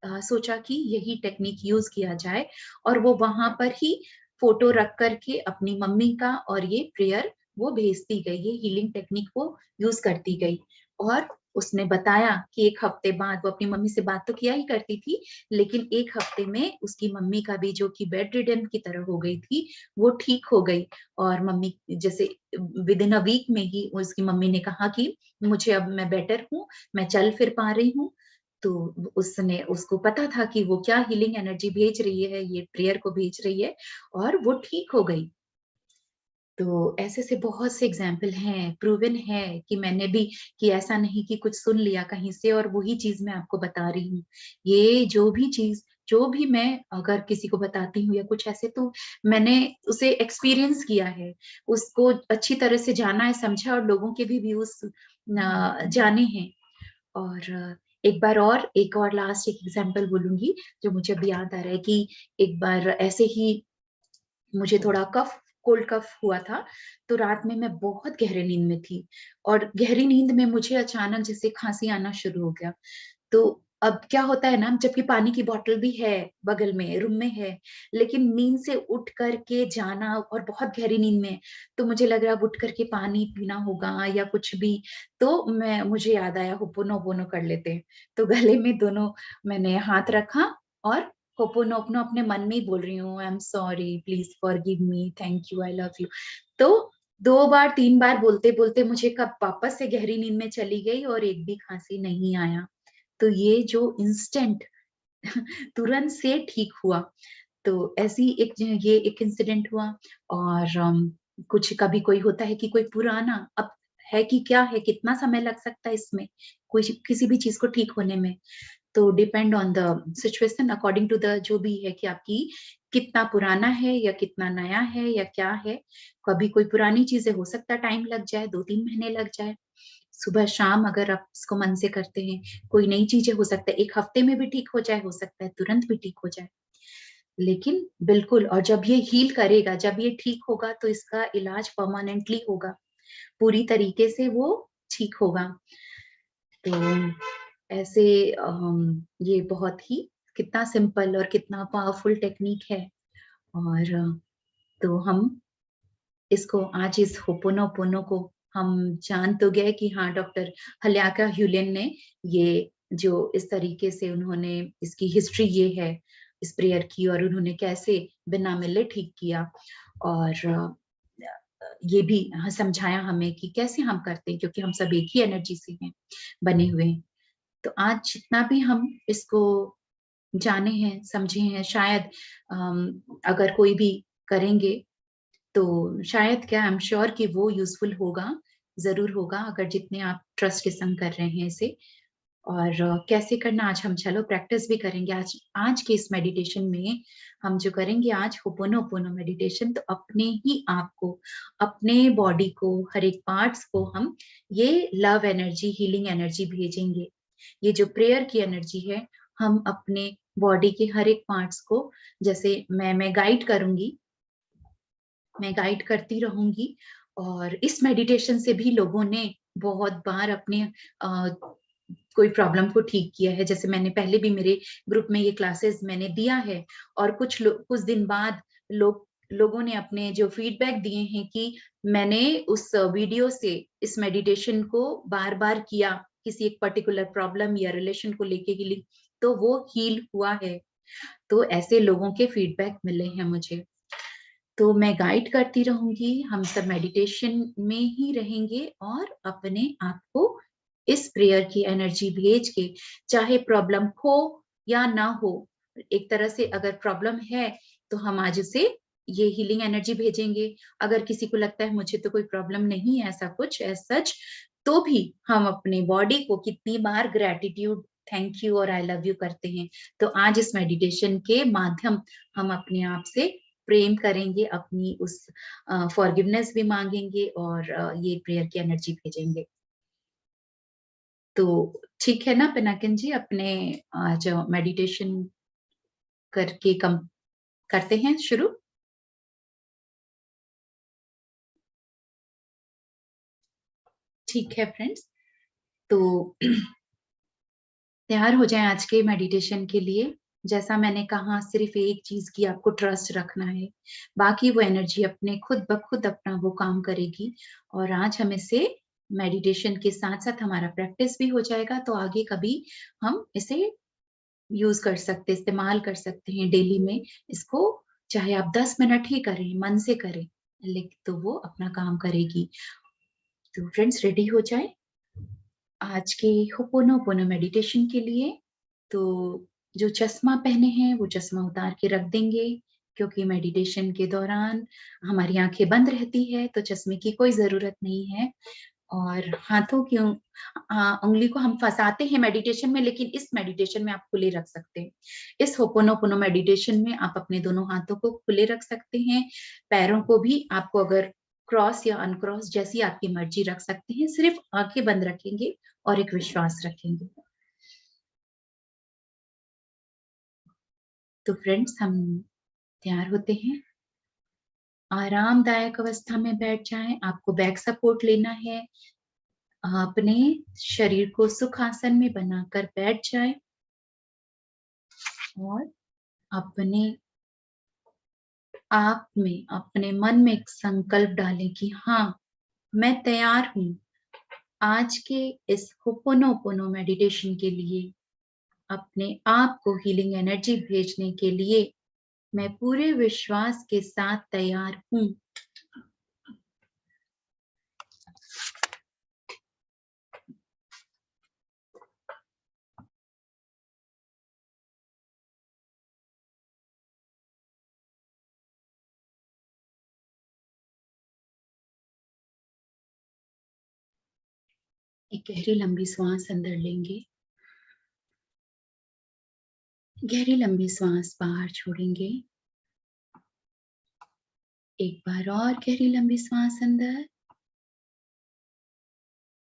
सोचा कि यही टेक्निक यूज किया जाए और वो वहां पर ही फोटो रख करके अपनी मम्मी का और ये प्रेयर वो भेजती गई, ये हीलिंग टेक्निक वो यूज करती गई। और उसने बताया कि 1 हफ्ते बाद, वो अपनी मम्मी से बात तो किया ही करती थी, लेकिन 1 हफ्ते में उसकी मम्मी का भी, जो कि बेड रिडन की तरह हो गई थी, वो ठीक हो गई। और मम्मी जैसे विद इन अ वीक में ही उसकी मम्मी ने कहा कि मुझे अब मैं बेटर हूँ, मैं चल फिर पा रही हूँ। तो उसने, उसको पता था कि वो क्या हीलिंग एनर्जी भेज रही है, ये प्रेयर को भेज रही है और वो ठीक हो गई। तो ऐसे से बहुत से एग्जाम्पल हैं, प्रूवन है कि मैंने भी, कि ऐसा नहीं कि कुछ सुन लिया कहीं से और वही चीज मैं आपको बता रही हूँ। ये जो भी मैं अगर किसी को बताती हूँ या कुछ ऐसे, तो मैंने उसे एक्सपीरियंस किया है, उसको अच्छी तरह से जाना है, समझा, और लोगों के भी व्यूज जाने हैं। और एक और लास्ट एक एग्जाम्पल बोलूंगी जो मुझे अभी याद आ रहा है कि एक बार ऐसे ही मुझे थोड़ा कोल्ड कफ हुआ था। तो रात में मैं बहुत गहरे नींद में थी और गहरी नींद में मुझे अचानक जैसे खांसी आना शुरू हो गया। तो अब क्या होता है ना, जबकि पानी की बोतल भी है बगल में, रूम में है, लेकिन नींद से उठ करके जाना और बहुत गहरी नींद में, तो मुझे लग रहा है अब उठ करके पानी पीना होगा या कुछ भी। तो मुझे याद आया, होपोनोपोनो कर लेते हैं। तो गले में दोनों मैंने हाथ रखा और होपोनोपोनो अपने मन में ही बोल रही हूँ, I am sorry, please forgive me, thank you, I love you. तो 2 बार 3 बार बोलते बोलते मुझे कब वापस से गहरी नींद में चली गई और एक भी खांसी नहीं आया। तो ये जो इंस्टेंट तुरंत से ठीक हुआ। तो ऐसी ये एक इंसिडेंट हुआ। और कुछ कभी कोई होता है कि कोई पुराना, अब है कि क्या है, कितना समय लग सकता है इसमें, कोई किसी भी चीज को ठीक होने में। तो depend on the situation, according to the जो भी है कि आपकी कितना पुराना है या कितना नया है या क्या है। कभी कोई पुरानी चीजें हो सकता है टाइम लग जाए, 2-3 महीने लग जाए। सुबह शाम अगर आप इसको मन से करते हैं, कोई नई चीजें हो सकता है 1 हफ्ते में भी ठीक हो जाए, हो सकता है तुरंत भी ठीक हो जाए। लेकिन बिल्कुल, और जब ये हील करेगा, जब ये ठीक होगा, तो इसका इलाज परमानेंटली होगा, पूरी तरीके से वो ठीक होगा। तो ऐसे ये बहुत ही, कितना सिंपल और कितना पावरफुल टेक्निक है। और तो हम इसको आज, इस होपोनोपोनो को हम जान तो गए कि हाँ, डॉक्टर हल्याका ह्यूलेन ने ये जो इस तरीके से उन्होंने, इसकी हिस्ट्री ये है इस प्रेयर की, और उन्होंने कैसे बिना मिले ठीक किया। और ये भी समझाया हमें कि कैसे हम करते हैं, क्योंकि हम सब एक ही एनर्जी से हैं, बने हुए हैं। तो आज जितना भी हम इसको जाने हैं, समझे हैं, शायद अगर कोई भी करेंगे तो शायद क्या, आई एम श्योर कि वो यूजफुल होगा जरूर होगा अगर जितने आप ट्रस्ट के संग कर रहे हैं इसे। और कैसे करना आज हम चलो प्रैक्टिस भी करेंगे। आज के इस मेडिटेशन में हम जो करेंगे आज होपोनोपोनो मेडिटेशन, तो अपने ही आप को, अपने बॉडी को, हर एक पार्ट्स को हम ये लव एनर्जी, हीलिंग एनर्जी भेजेंगे। ये जो प्रेयर की एनर्जी है, हम अपने बॉडी के हर एक पार्ट्स को, जैसे मैं गाइड करूंगी, मैं गाइड करती रहूंगी। और इस मेडिटेशन से भी लोगों ने बहुत बार अपने कोई प्रॉब्लम को ठीक किया है। जैसे मैंने पहले भी मेरे ग्रुप में ये क्लासेस मैंने दिया है, और कुछ दिन बाद लोगों ने अपने जो फीडबैक दिए हैं कि मैंने उस वीडियो से इस मेडिटेशन को बार बार किया, किसी एक पर्टिकुलर प्रॉब्लम या रिलेशन को लेके के लिए, तो वो हील हुआ है। तो ऐसे लोगों के फीडबैक मिले हैं मुझे। तो मैं गाइड करती रहूंगी, हम सब मेडिटेशन में ही रहेंगे और अपने आप को इस प्रेयर की एनर्जी भेज के, चाहे प्रॉब्लम हो या ना हो, एक तरह से अगर प्रॉब्लम है तो हम आज उसे ये हीलिंग एनर्जी भेजेंगे। अगर किसी को लगता है मुझे तो कोई प्रॉब्लम नहीं है, ऐसा कुछ एज सच, तो भी हम अपने बॉडी को कितनी बार ग्रेटिट्यूड, थैंक यू और आई लव यू करते हैं। तो आज इस मेडिटेशन के माध्यम हम अपने आप से प्रेम करेंगे, अपनी उस फॉरगिवनेस भी मांगेंगे और ये प्रेयर की एनर्जी भेजेंगे। तो ठीक है ना पिनाकिन जी, अपने आज मेडिटेशन करके कम करते हैं शुरू। ठीक है फ्रेंड्स, तो तैयार हो जाएं आज के मेडिटेशन के लिए। जैसा मैंने कहा, सिर्फ एक चीज की आपको ट्रस्ट रखना है, बाकी वो एनर्जी अपने खुद ब खुद अपना वो काम करेगी। और आज हम इसे मेडिटेशन के साथ साथ हमारा प्रैक्टिस भी हो जाएगा, तो आगे कभी हम इसे यूज कर सकते, इस्तेमाल कर सकते हैं डेली में इसको। चाहे आप 10 मिनट ही करें, मन से करें, लेकिन तो वो अपना काम करेगी। तो फ्रेंड्स रेडी हो जाए आज के होपोनोपोनो मेडिटेशन के लिए। तो जो चश्मा पहने हैं वो चश्मा उतार के रख देंगे, क्योंकि मेडिटेशन के दौरान हमारी आंखें बंद रहती है, तो चश्मे की कोई जरूरत नहीं है। और हाथों की उंगली को हम फंसाते हैं मेडिटेशन में, लेकिन इस मेडिटेशन में आप खुले रख सकते हैं। इस होपोनोपोनो मेडिटेशन में आप अपने दोनों हाथों को खुले रख सकते हैं, पैरों को भी आपको अगर क्रॉस या अनक्रॉस जैसी आपकी मर्जी रख सकते हैं। सिर्फ आंखें बंद रखेंगे और एक विश्वास रखेंगे। तो फ्रेंड्स हम तैयार होते हैं। आरामदायक अवस्था में बैठ जाएं। आपको बैक सपोर्ट लेना है। अपने शरीर को सुखासन में बनाकर बैठ जाएं और अपने आप में, अपने मन में एक संकल्प डालें कि हाँ, मैं तैयार हूं आज के इस होपोनोपोनो मेडिटेशन के लिए, अपने आप को हीलिंग एनर्जी भेजने के लिए मैं पूरे विश्वास के साथ तैयार हूं। एक गहरी लंबी सांस अंदर लेंगे, गहरी लंबी सांस बाहर छोड़ेंगे। एक बार और गहरी लंबी सांस अंदर,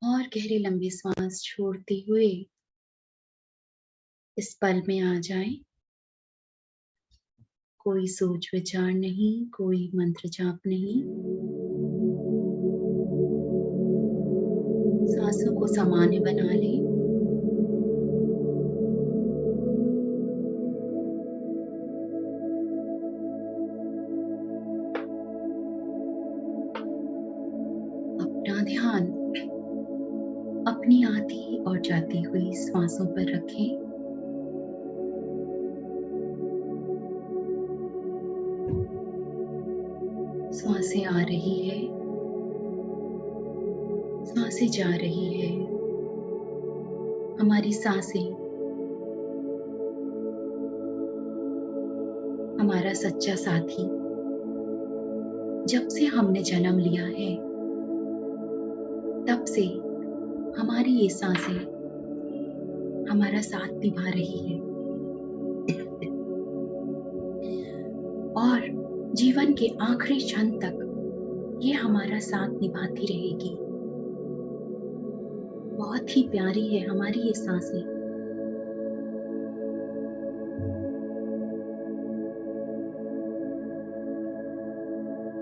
और गहरी लंबी सांस छोड़ते हुए इस पल में आ जाएं। कोई सोच विचार नहीं, कोई मंत्र जाप नहीं। सांसों को सामान्य बना लें। अपना ध्यान अपनी आती और जाती हुई सांसों पर रखें। सांसें आ रही है, सांसें जा रही है। हमारी सांसें हमारा सच्चा साथी। जब से हमने जन्म लिया है, तब से हमारी ये सांसें हमारा साथ निभा रही है और जीवन के आखिरी क्षण तक ये हमारा साथ निभाती रहेगी। बहुत ही प्यारी है हमारी ये सांसें।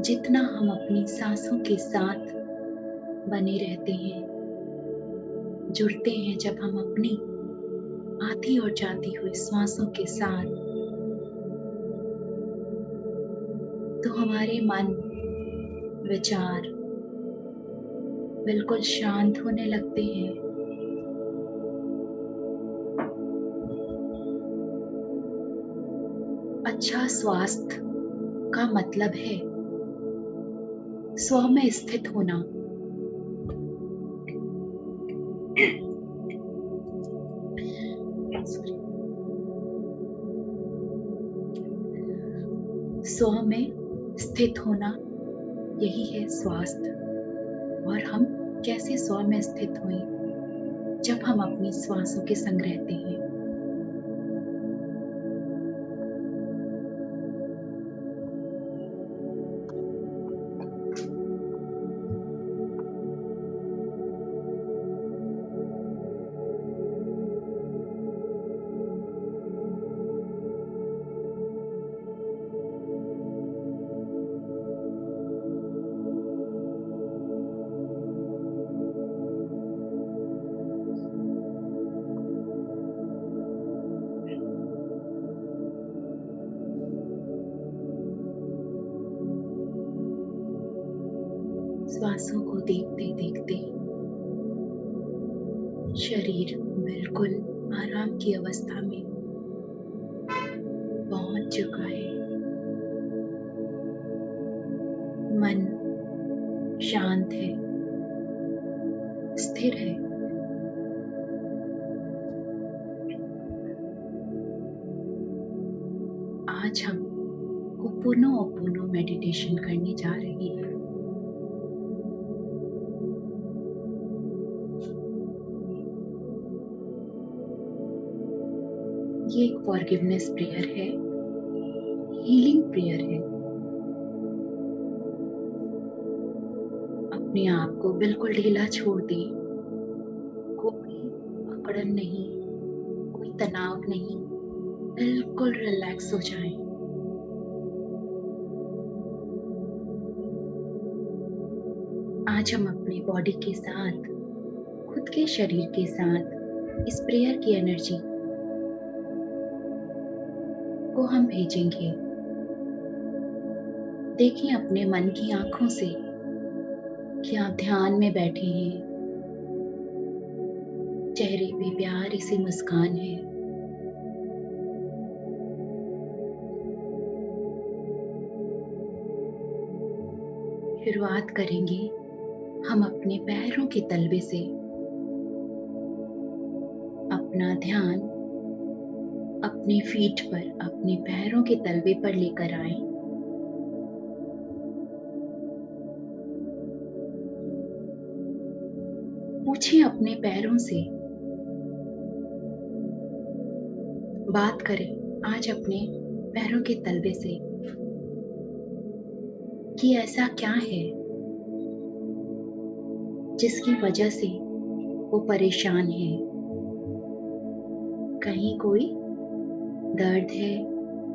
जितना हम अपनी सांसों के साथ बने रहते हैं, जुड़ते हैं जब हम अपनी आती और जाती हुई श्वासों के साथ, तो हमारे मन, विचार बिल्कुल शांत होने लगते हैं। अच्छा स्वास्थ्य का मतलब है स्व में स्थित होना। स्व में स्थित होना, यही है स्वास्थ्य। और हम कैसे स्व में स्थित हुए? जब हम अपनी श्वासों के संग रहते हैं। श्वासों को देखते देखते शरीर बिल्कुल आराम की अवस्था में पहुंच चुका है। मन शांत है, स्थिर है। आज हम होपोनोपोनो मेडिटेशन करने जा रहे हैं। ये एक फॉरगिवनेस प्रेयर है, हीलिंग प्रेयर है। अपने आप को बिल्कुल ढीला छोड़ दें। कोई अकड़न नहीं, कोई तनाव नहीं, बिल्कुल रिलैक्स हो जाएं। आज हम अपने बॉडी के साथ, खुद के शरीर के साथ इस प्रेयर की एनर्जी को हम भेजेंगे। देखें अपने मन की आंखों से कि आप ध्यान में बैठे हैं। चेहरे पे प्यारी सी मुस्कान है। शुरुआत करेंगे हम अपने पैरों के तलवे से। अपना ध्यान अपने फीट पर, अपने पैरों के तलवे पर लेकर आए। पूछें अपने पैरों से, बात करें आज अपने पैरों के तलवे से कि ऐसा क्या है जिसकी वजह से वो परेशान है। कहीं कोई दर्द है,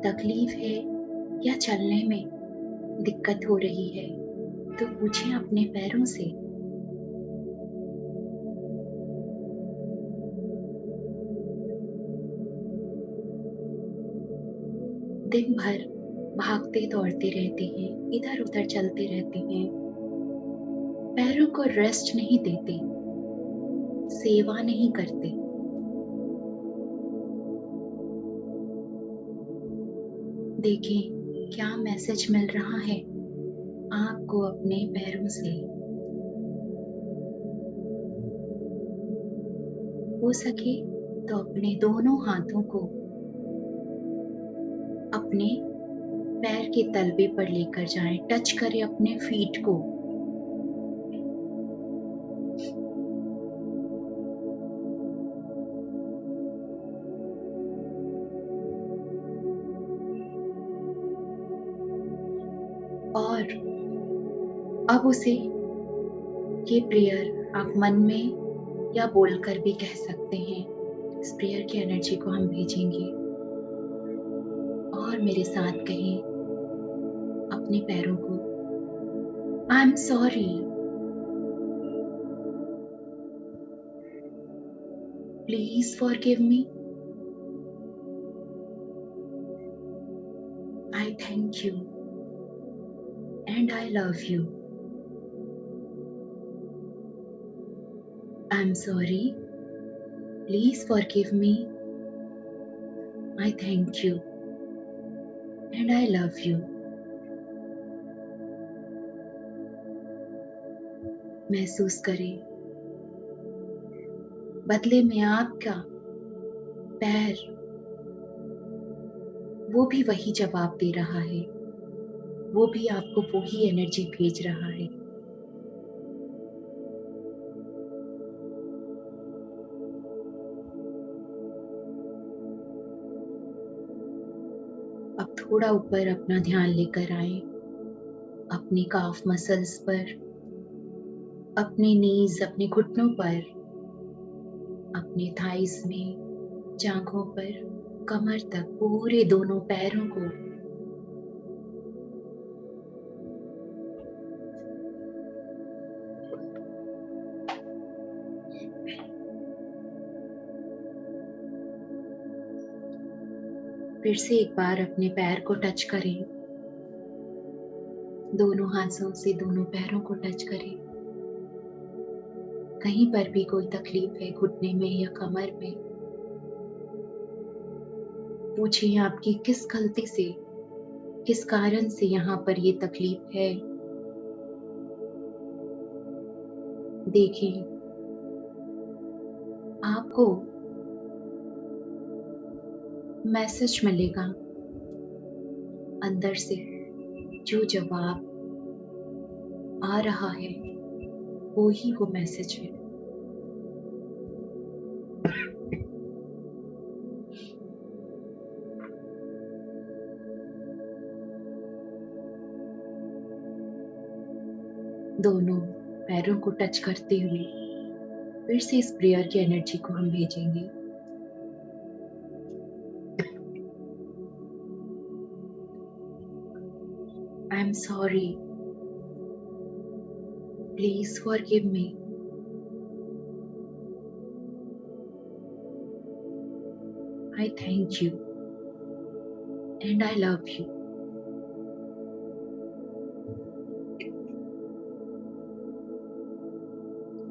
तकलीफ है या चलने में दिक्कत हो रही है, तो पूछें अपने पैरों से। दिन भर भागते दौड़ते रहते हैं, इधर उधर चलते रहते हैं, पैरों को रेस्ट नहीं देते, सेवा नहीं करते। देखें क्या मैसेज मिल रहा है आपको अपने पैरों से। हो सके तो अपने दोनों हाथों को अपने पैर के तलवे पर लेकर जाएं, टच करें अपने फीट को। और अब उसे ये प्रेयर आप मन में या बोलकर भी कह सकते हैं। इस प्रेयर की एनर्जी को हम भेजेंगे और मेरे साथ कहें अपने पैरों को, I am sorry, please forgive me, I thank you and I love you, I am sorry, please forgive me, I thank you and I love you. महसूस करें बदले में आपका पैर वो भी वही जवाब दे रहा है, वो भी आपको वही एनर्जी भेज रहा है। अब थोड़ा ऊपर अपना ध्यान लेकर आए, अपने काफ मसल्स पर, अपने नीज, अपने घुटनों पर, अपने थाइस में, जांघों पर, कमर तक, पूरे दोनों पैरों को फिर से एक बार अपने पैर को टच करें, दोनों हाथों से दोनों पैरों को टच करें। कहीं पर भी कोई तकलीफ है घुटने में या कमर में, पूछिए आपकी किस गलती से, किस कारण से यहाँ पर ये तकलीफ है। देखें आपको मैसेज मिलेगा अंदर से, जो जवाब आ रहा है वो ही वो मैसेज है। दोनों पैरों को टच करते हुए फिर से इस प्रेयर की एनर्जी को हम भेजेंगे। I am sorry, please forgive me, I thank you and I love you.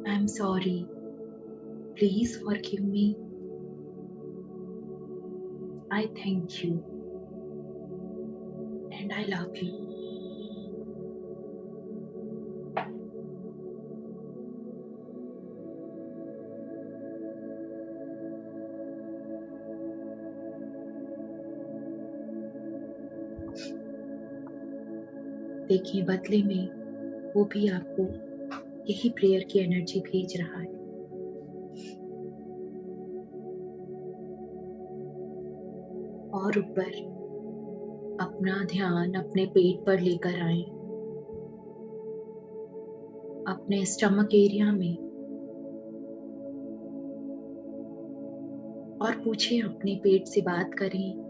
I am sorry, please forgive me, I thank you and I love you. देखिए बदले में वो भी आपको यही प्रेयर की एनर्जी भेज रहा है। और ऊपर अपना ध्यान अपने पेट पर लेकर आए, अपने स्टमक एरिया में, और पूछे अपने पेट से बात करें,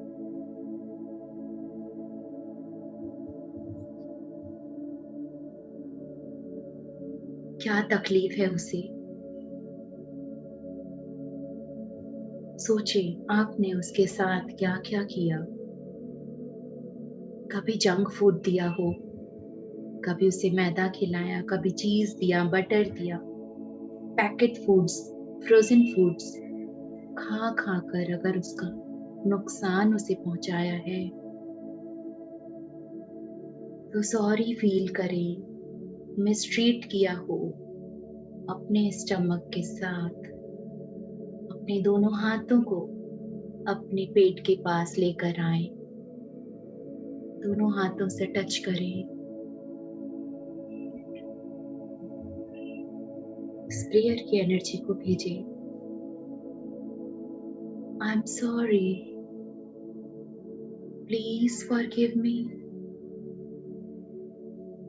क्या तकलीफ है उसे। सोचे आपने उसके साथ क्या क्या किया। कभी जंक फूड दिया हो, कभी उसे मैदा खिलाया, कभी चीज दिया, बटर दिया, पैकेट फूड्स, फ्रोजन फूड्स खा खा कर अगर उसका नुकसान उसे पहुंचाया है तो सॉरी फील करें। मिसट्रीट किया हो अपने स्टमक के साथ, अपने दोनों हाथों को अपने पेट के पास लेकर आए, दोनों हाथों से टच करें। इस प्रेयर की एनर्जी को भेजें। I am sorry, please forgive me,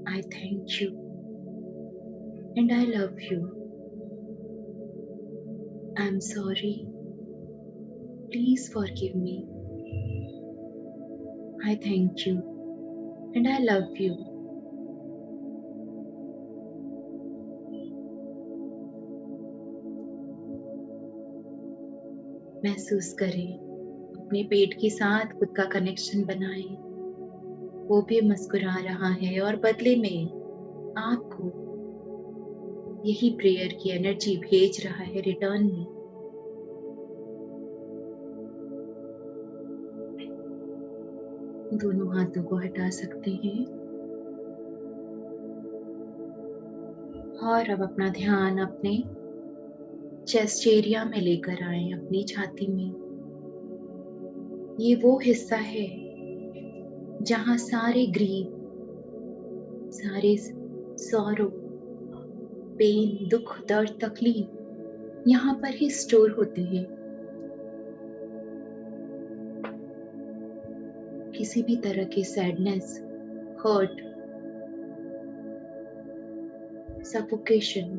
I thank you and I love you. I'm sorry. Please forgive me. I thank you and I love you. महसूस करें, अपने पेट के साथ खुद का कनेक्शन बनाएं। वो भी मुस्कुरा रहा है और बदले में आपको यही प्रेयर की एनर्जी भेज रहा है रिटर्न में। दोनों हाथों को हटा सकते हैं और अब अपना ध्यान अपने चेस्ट एरिया में लेकर आए, अपनी छाती में। ये वो हिस्सा है जहां सारे ग्रीव, सारे सौरों, पेन, दुख, दर्द, तकलीफ यहाँ पर ही स्टोर होते हैं। किसी भी तरह की सैडनेस, हर्ट, सफोकेशन,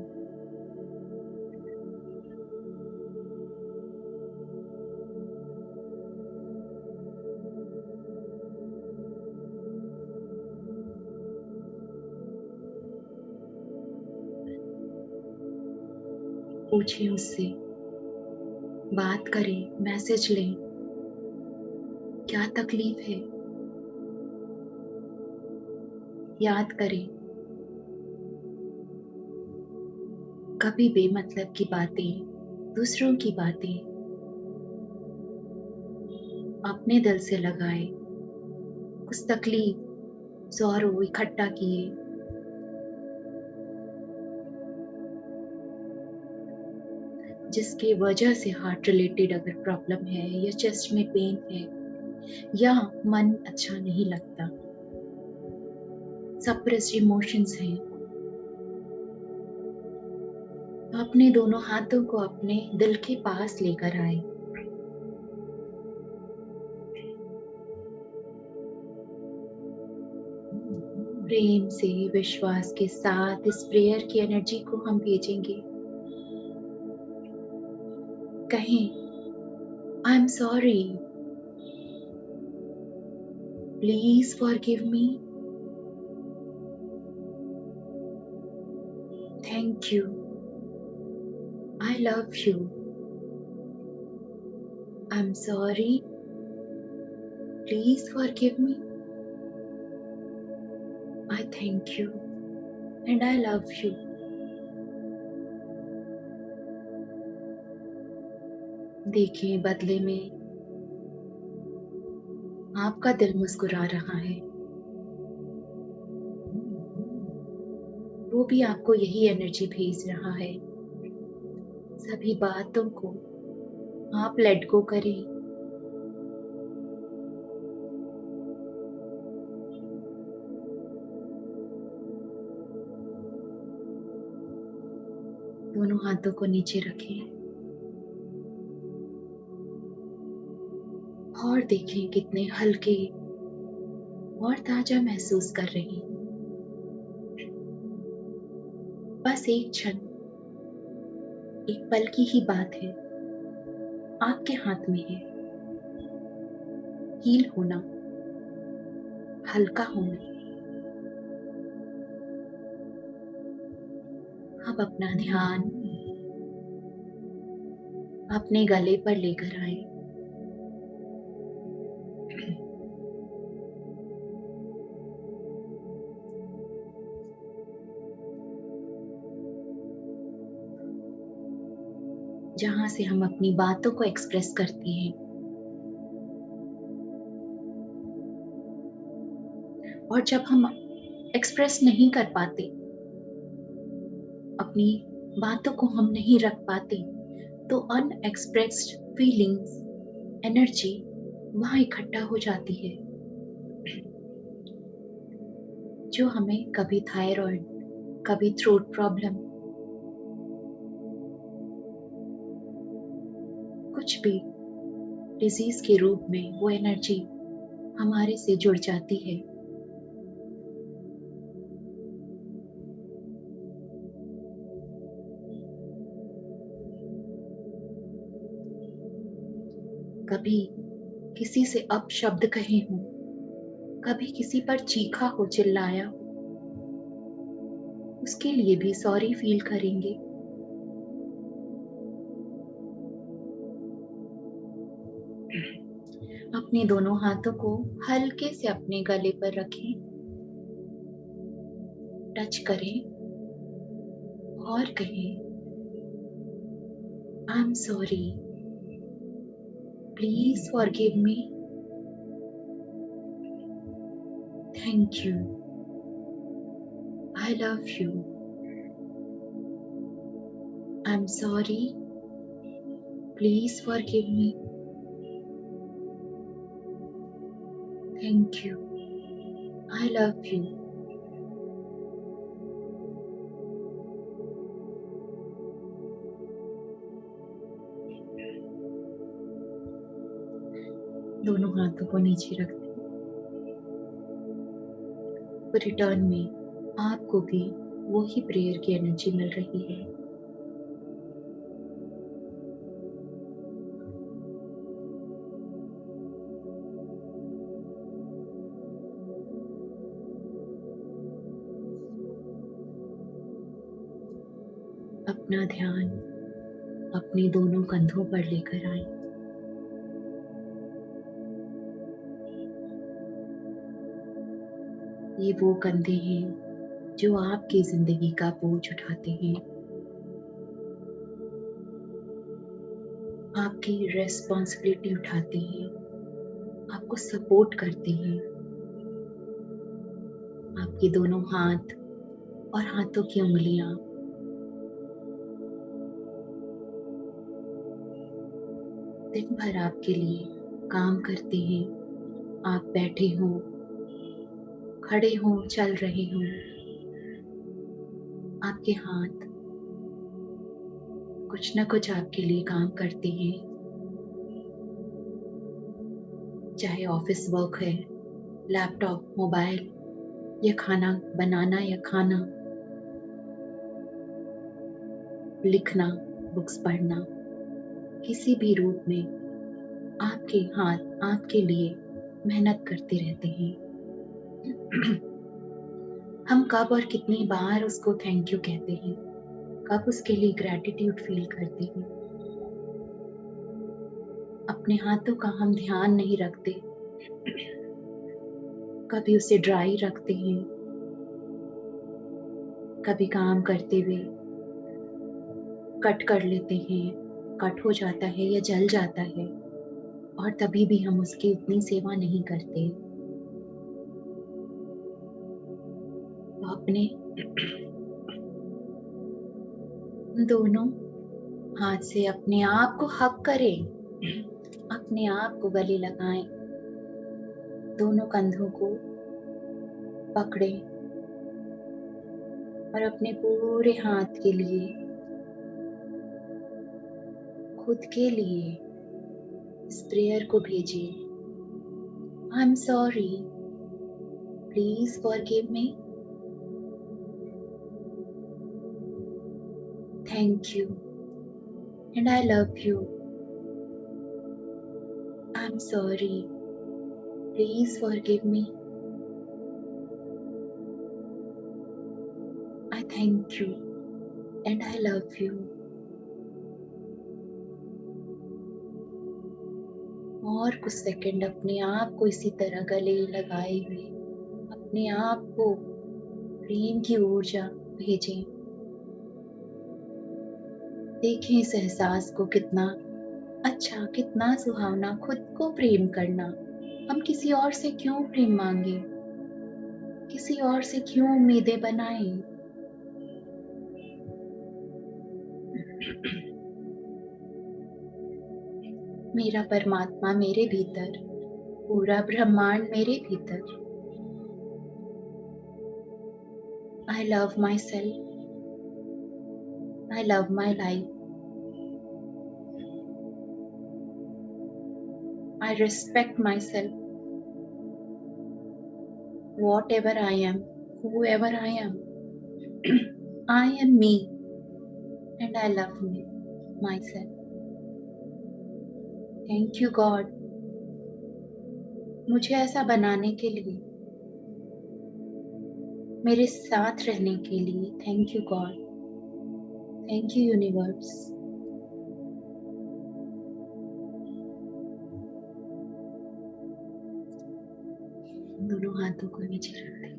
पूछें उससे, बात करें, मैसेज लें, क्या तकलीफ है। याद करें, कभी बेमतलब की बातें, दूसरों की बातें अपने दिल से लगाए, कुछ तकलीफ, सौरों इकट्ठा किए, जिसकी वजह से हार्ट रिलेटेड अगर प्रॉब्लम है या चेस्ट में पेन है या मन अच्छा नहीं लगता, सप्रेस्ड इमोशंस हैं, तो अपने दोनों हाथों को अपने दिल के पास लेकर आए। प्रेम से, विश्वास के साथ इस प्रेयर की एनर्जी को हम भेजेंगे। कहें, I am sorry, please forgive me, thank you, I love you, I am sorry, please forgive me, I thank you and I love you. देखिए, बदले में आपका दिल मुस्कुरा रहा है। वो भी आपको यही एनर्जी भेज रहा है। सभी बातों को आप लेट गो करें। दोनों हाथों को नीचे रखें और देखें कितने हल्के और ताजा महसूस कर रहे हैं। बस एक क्षण, एक पल की ही बात है, आपके हाथ में है। हील होना, हल्का होना। अब अपना ध्यान अपने गले पर लेकर आए। जहां से हम अपनी बातों को एक्सप्रेस करते हैं और जब हम एक्सप्रेस नहीं कर पाते, अपनी बातों को हम नहीं रख पाते, तो अनएक्सप्रेस्ड फीलिंग्स, एनर्जी वहां इकट्ठा हो जाती है, जो हमें कभी थायराइड, कभी थ्रोट प्रॉब्लम, कुछ भी डिजीज के रूप में वो एनर्जी हमारे से जुड़ जाती है। कभी किसी से अपशब्द कहे हों, कभी किसी पर चीखा हो, चिल्लाया हो, उसके लिए भी सॉरी फील करेंगे। अपने दोनों हाथों को हल्के से अपने गले पर रखें, टच करें और कहें, I am sorry, please forgive me, thank you, I love you, I am sorry, please forgive me, thank you, I love you. दोनों हाथों को नीचे रख दें। रिटर्न में आपको भी वही प्रेयर की एनर्जी मिल रही है। अपना ध्यान अपने दोनों कंधों पर लेकर आए। ये वो कंधे हैं जो आपकी जिंदगी का बोझ उठाते हैं, आपकी रेस्पॉन्सिबिलिटी उठाते हैं, आपको सपोर्ट करते हैं। आपके दोनों हाथ और हाथों की उंगलियां दिन भर आपके लिए काम करते हैं। आप बैठे हो, खड़े हो, चल रहे हो, आपके हाथ कुछ ना कुछ आपके लिए काम करते हैं। चाहे ऑफिस वर्क है, लैपटॉप, मोबाइल, या खाना बनाना या खाना, लिखना, बुक्स पढ़ना, किसी भी रूप में आपके हाथ आपके लिए मेहनत करते रहते हैं। हम कब और कितनी बार उसको थैंक यू कहते हैं, कब उसके लिए ग्रैटिट्यूड फील करते हैं। अपने हाथों का हम ध्यान नहीं रखते, कभी उसे ड्राई रखते हैं, कभी काम करते हुए कट कर लेते हैं, कट हो जाता है या जल जाता है, और तभी भी हम उसकी उतनी सेवा नहीं करते। तो अपने दोनों हाथ से अपने आप को हग करें, अपने आप को गले लगाएं, दोनों कंधों को पकड़ें और अपने पूरे हाथ के लिए, खुद के लिए इस प्रेयर को भेजिए। I am sorry, please forgive me, thank you, and I love you. I am sorry, please forgive me, I thank you and I love you। और कुछ सेकंड अपने आप को इसी तरह गले लगाए हुए अपने आप को प्रेम की ऊर्जा भेजें। देखें इस एहसास को, कितना अच्छा, कितना सुहावना, खुद को प्रेम करना। हम किसी और से क्यों प्रेम मांगे, किसी और से क्यों उम्मीदें बनाएं। मेरा परमात्मा मेरे भीतर, पूरा ब्रह्मांड मेरे भीतर। I love myself, I love my life, I respect myself, whatever I am, whoever I am, I am me and I love me, myself। Thank you God मुझे ऐसा बनाने के लिए, मेरे साथ रहने के लिए। Thank you God, thank you universe. दोनों हाथों को नीचे रखते हैं।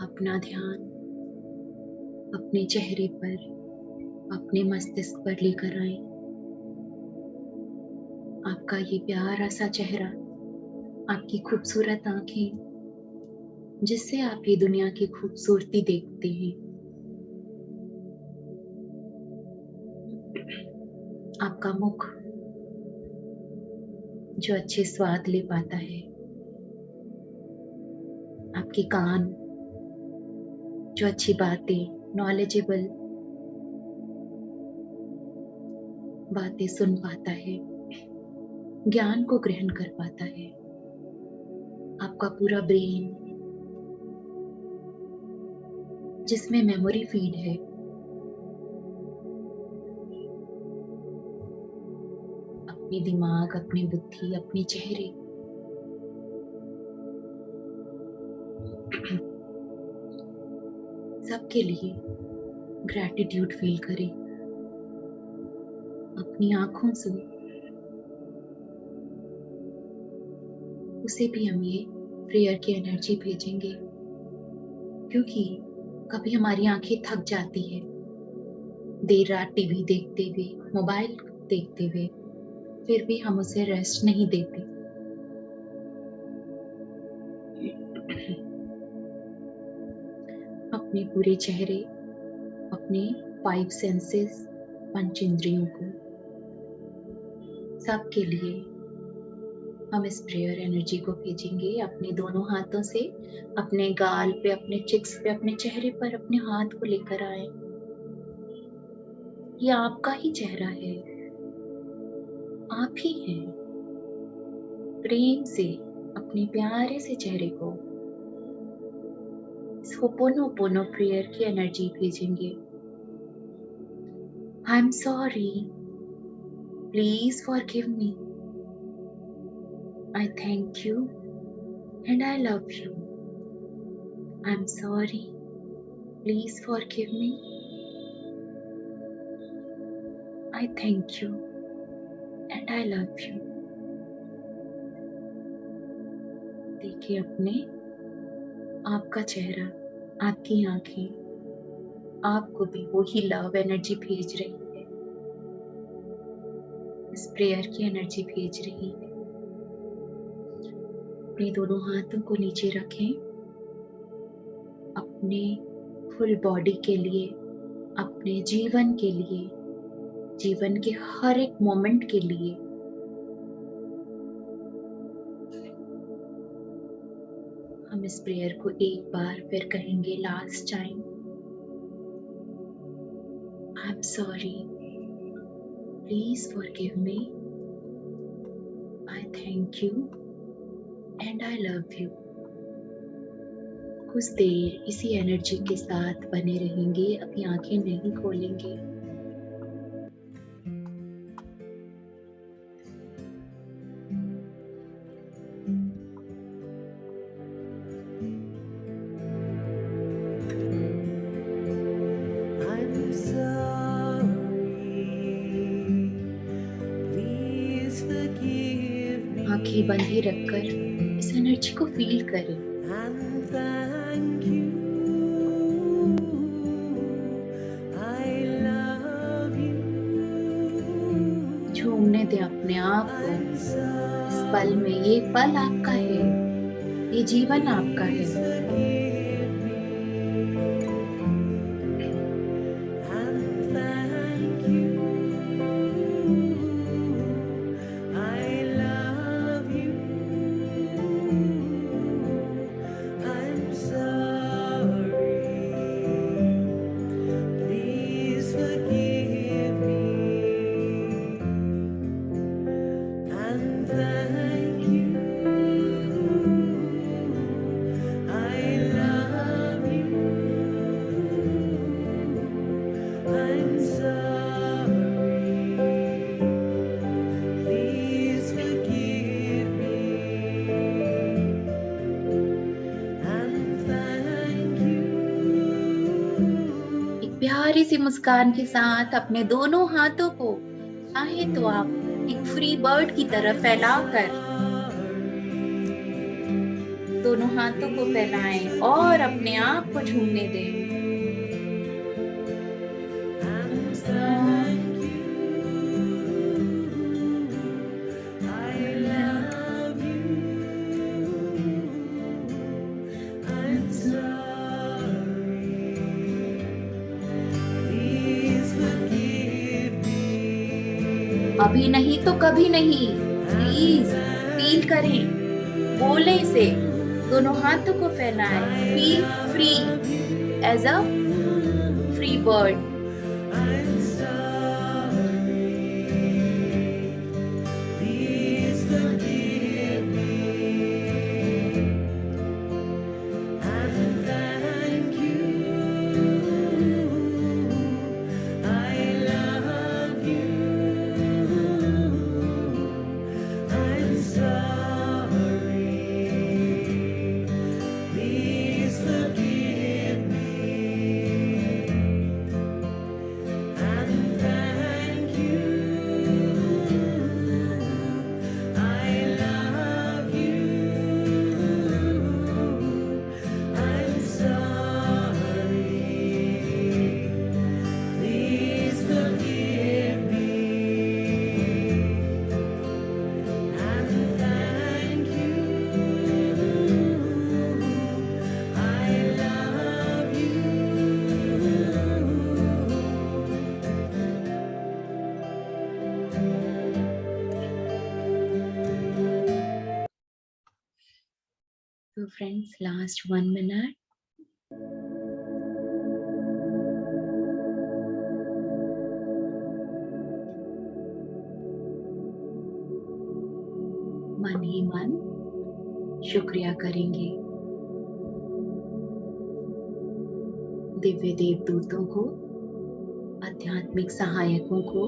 अपना ध्यान अपने चेहरे पर, अपने मस्तिष्क पर लेकर आए। आपका ये प्यारा सा चेहरा, आपकी खूबसूरत आंखें, जिससे आप ये दुनिया की खूबसूरती देखते हैं। आपका मुख जो अच्छे स्वाद ले पाता है। आपके कान जो अच्छी बातें, नॉलेजेबल बातें सुन पाता है, ज्ञान को ग्रहण कर पाता है। आपका पूरा ब्रेन जिसमें मेमोरी फीड है, अपने दिमाग, अपनी बुद्धि, अपने चेहरे, सबके लिए ग्रैटिट्यूड फील करें। अपनी आंखों से उसे भी हम ये प्रेयर की एनर्जी भेजेंगे, क्योंकि कभी हमारी आंखें थक जाती है देर रात टीवी देखते हुए, मोबाइल देखते हुए, फिर भी हम उसे रेस्ट नहीं देते। अपने पूरे चेहरे, अपने 5 सेंसेस, पंच इंद्रियों को, सबके लिए हम इस प्रेयर एनर्जी को भेजेंगे। अपने दोनों हाथों से अपने गाल पे, अपने चिक्स पे, अपने चेहरे पर अपने हाथ को लेकर आए। ये आपका ही चेहरा है, आप ही हैं। प्रेम से अपने प्यारे से चेहरे को इस होपोनोपोनो प्रेयर की एनर्जी भेजेंगे। I am sorry, please forgive me, I thank you and I love you. I'm sorry. Please forgive me. I thank you and I love you. देखिए अपने आपका चेहरा, आपकी आंखें आपको भी वही लव एनर्जी भेज रही है, इस प्रेयर की एनर्जी भेज रही है। अपने दोनों हाथों को नीचे रखें। अपने फुल बॉडी के लिए, अपने जीवन के लिए, जीवन के हर एक मोमेंट के लिए हम इस प्रेयर को एक बार फिर कहेंगे, last time. I am sorry, please forgive me, I thank you and I love you. कुछ देर इसी एनर्जी के साथ बने रहेंगे, अभी आंखें नहीं खोलेंगे। आंखें बंद ही रखकर इस एनर्जी को फील करें। झूमने दें अपने आप को इस पल में। ये पल आपका है, ये जीवन आपका है। प्यारी सी मुस्कान के साथ अपने दोनों हाथों को चाहे तो आप एक फ्री बर्ड की तरह फैलाकर दोनों हाथों को फैलाएं और अपने आप को झूमने दें। अभी नहीं तो कभी नहीं, प्लीज फील करें, बोले इसे, दोनों हाथों को फैलाएं, feel free as a free bird. So friends, last 1 minute. मन ही मन शुक्रिया करेंगे दिव्य देवदूतों को, आध्यात्मिक सहायकों को,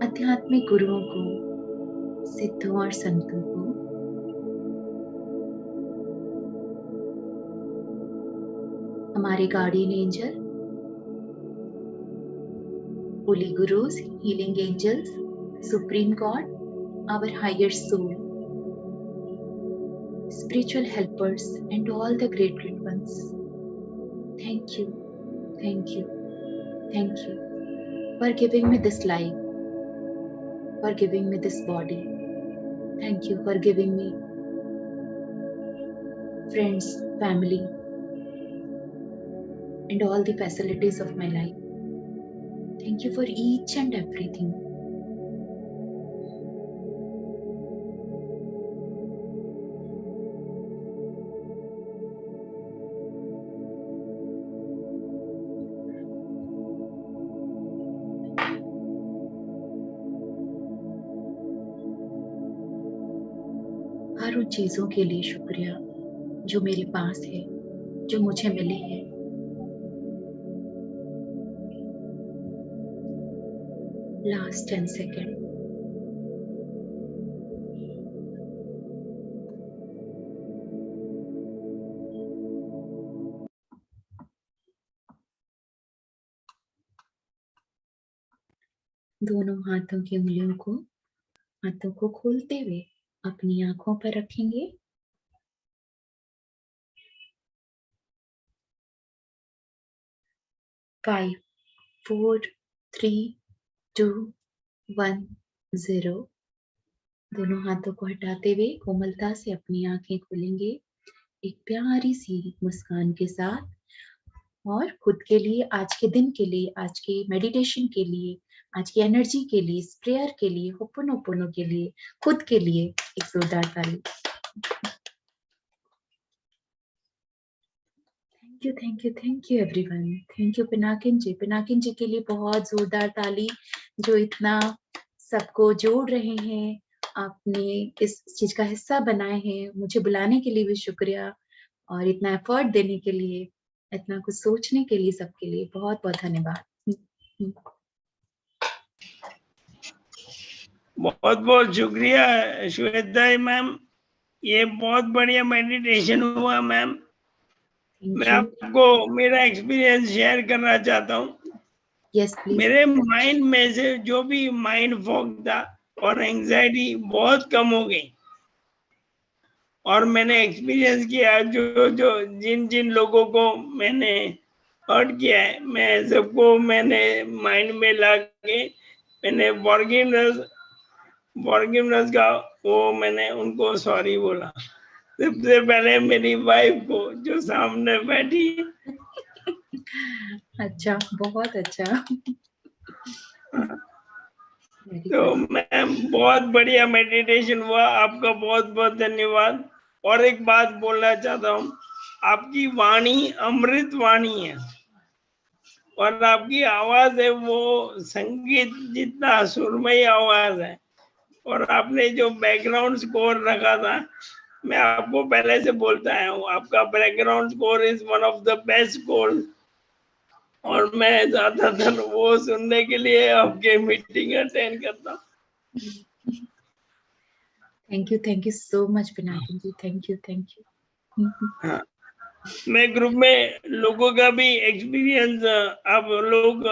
आध्यात्मिक गुरुओं को, सिद्धों और संतों को, हमारे guardian angel, holy gurus, healing angels, supreme God, our higher soul, spiritual helpers and all the great ones. Thank you, thank you, thank you for giving me this life, for giving me this body. Thank you for giving me friends, family and all the facilities of my life. Thank you for each and everything. हर उन चीजों के लिए शुक्रिया जो मेरे पास है, जो मुझे मिले हैं। Last 10 seconds. दोनों हाथों की उंगलियों को, हाथों को खोलते हुए अपनी आंखों पर रखेंगे। फाइव, 4, 3, 2, 1, 0। दोनों हाथों को हटाते हुए कोमलता से अपनी आंखें खोलेंगे एक प्यारी सी मुस्कान के साथ, और खुद के लिए, आज के दिन के लिए, आज के मेडिटेशन के लिए, आज की एनर्जी के लिए, इस प्रेयर के लिए, होपोनोपोनो के लिए, खुद के लिए एक जोरदार ताली। Thank you, thank you, thank you everyone. Thank you Pinakin ji, Pinakin ji के लिए बहुत जोरदार ताली, जो इतना सबको जोड़ रहे हैं, आपने इस चीज का हिस्सा बनाए हैं। मुझे बुलाने के लिए भी शुक्रिया, और इतना एफर्ट देने के लिए, इतना कुछ सोचने के लिए, सबके लिए बहुत बहुत धन्यवाद। बहुत बहुत शुक्रिया श्वेता मैम, ये बहुत बढ़िया मेडिटेशन हुआ मैम। मैं आपको मेरा एक्सपीरियंस शेयर करना चाहता हूँ। Yes please. मेरे माइंड में से जो भी माइंड फॉग था और एंजाइटी बहुत कम हो गई। और मैंने एक्सपीरियंस किया जो जो जिन जिन लोगों को मैंने हर्ट किया है, मैं सबको मैंने माइंड में ला के मैंने फॉरगिवनेस का वो मैंने उनको सॉरी बोला। सबसे पहले मेरी वाइफ को जो सामने बैठी। अच्छा, बहुत अच्छा। तो मैम बहुत बढ़िया मेडिटेशन हुआ, आपका बहुत बहुत धन्यवाद। और एक बात बोलना चाहता हूँ, आपकी वाणी अमृत वाणी है और आपकी आवाज है वो संगीत जितना सुरमई आवाज है। और आपने जो बैकग्राउंड स्कोर रखा था, मैं आपको पहले से बोलता आया हूँ, आपका background score is one of the best score. और मैं ज्यादातर वो सुनने के लिए आपके मीटिंग अटेंड करता हूँ। Thank you so much Pinakin ji, thank you. हाँ, मैं ग्रुप में लोगों का भी एक्सपीरियंस आप लोग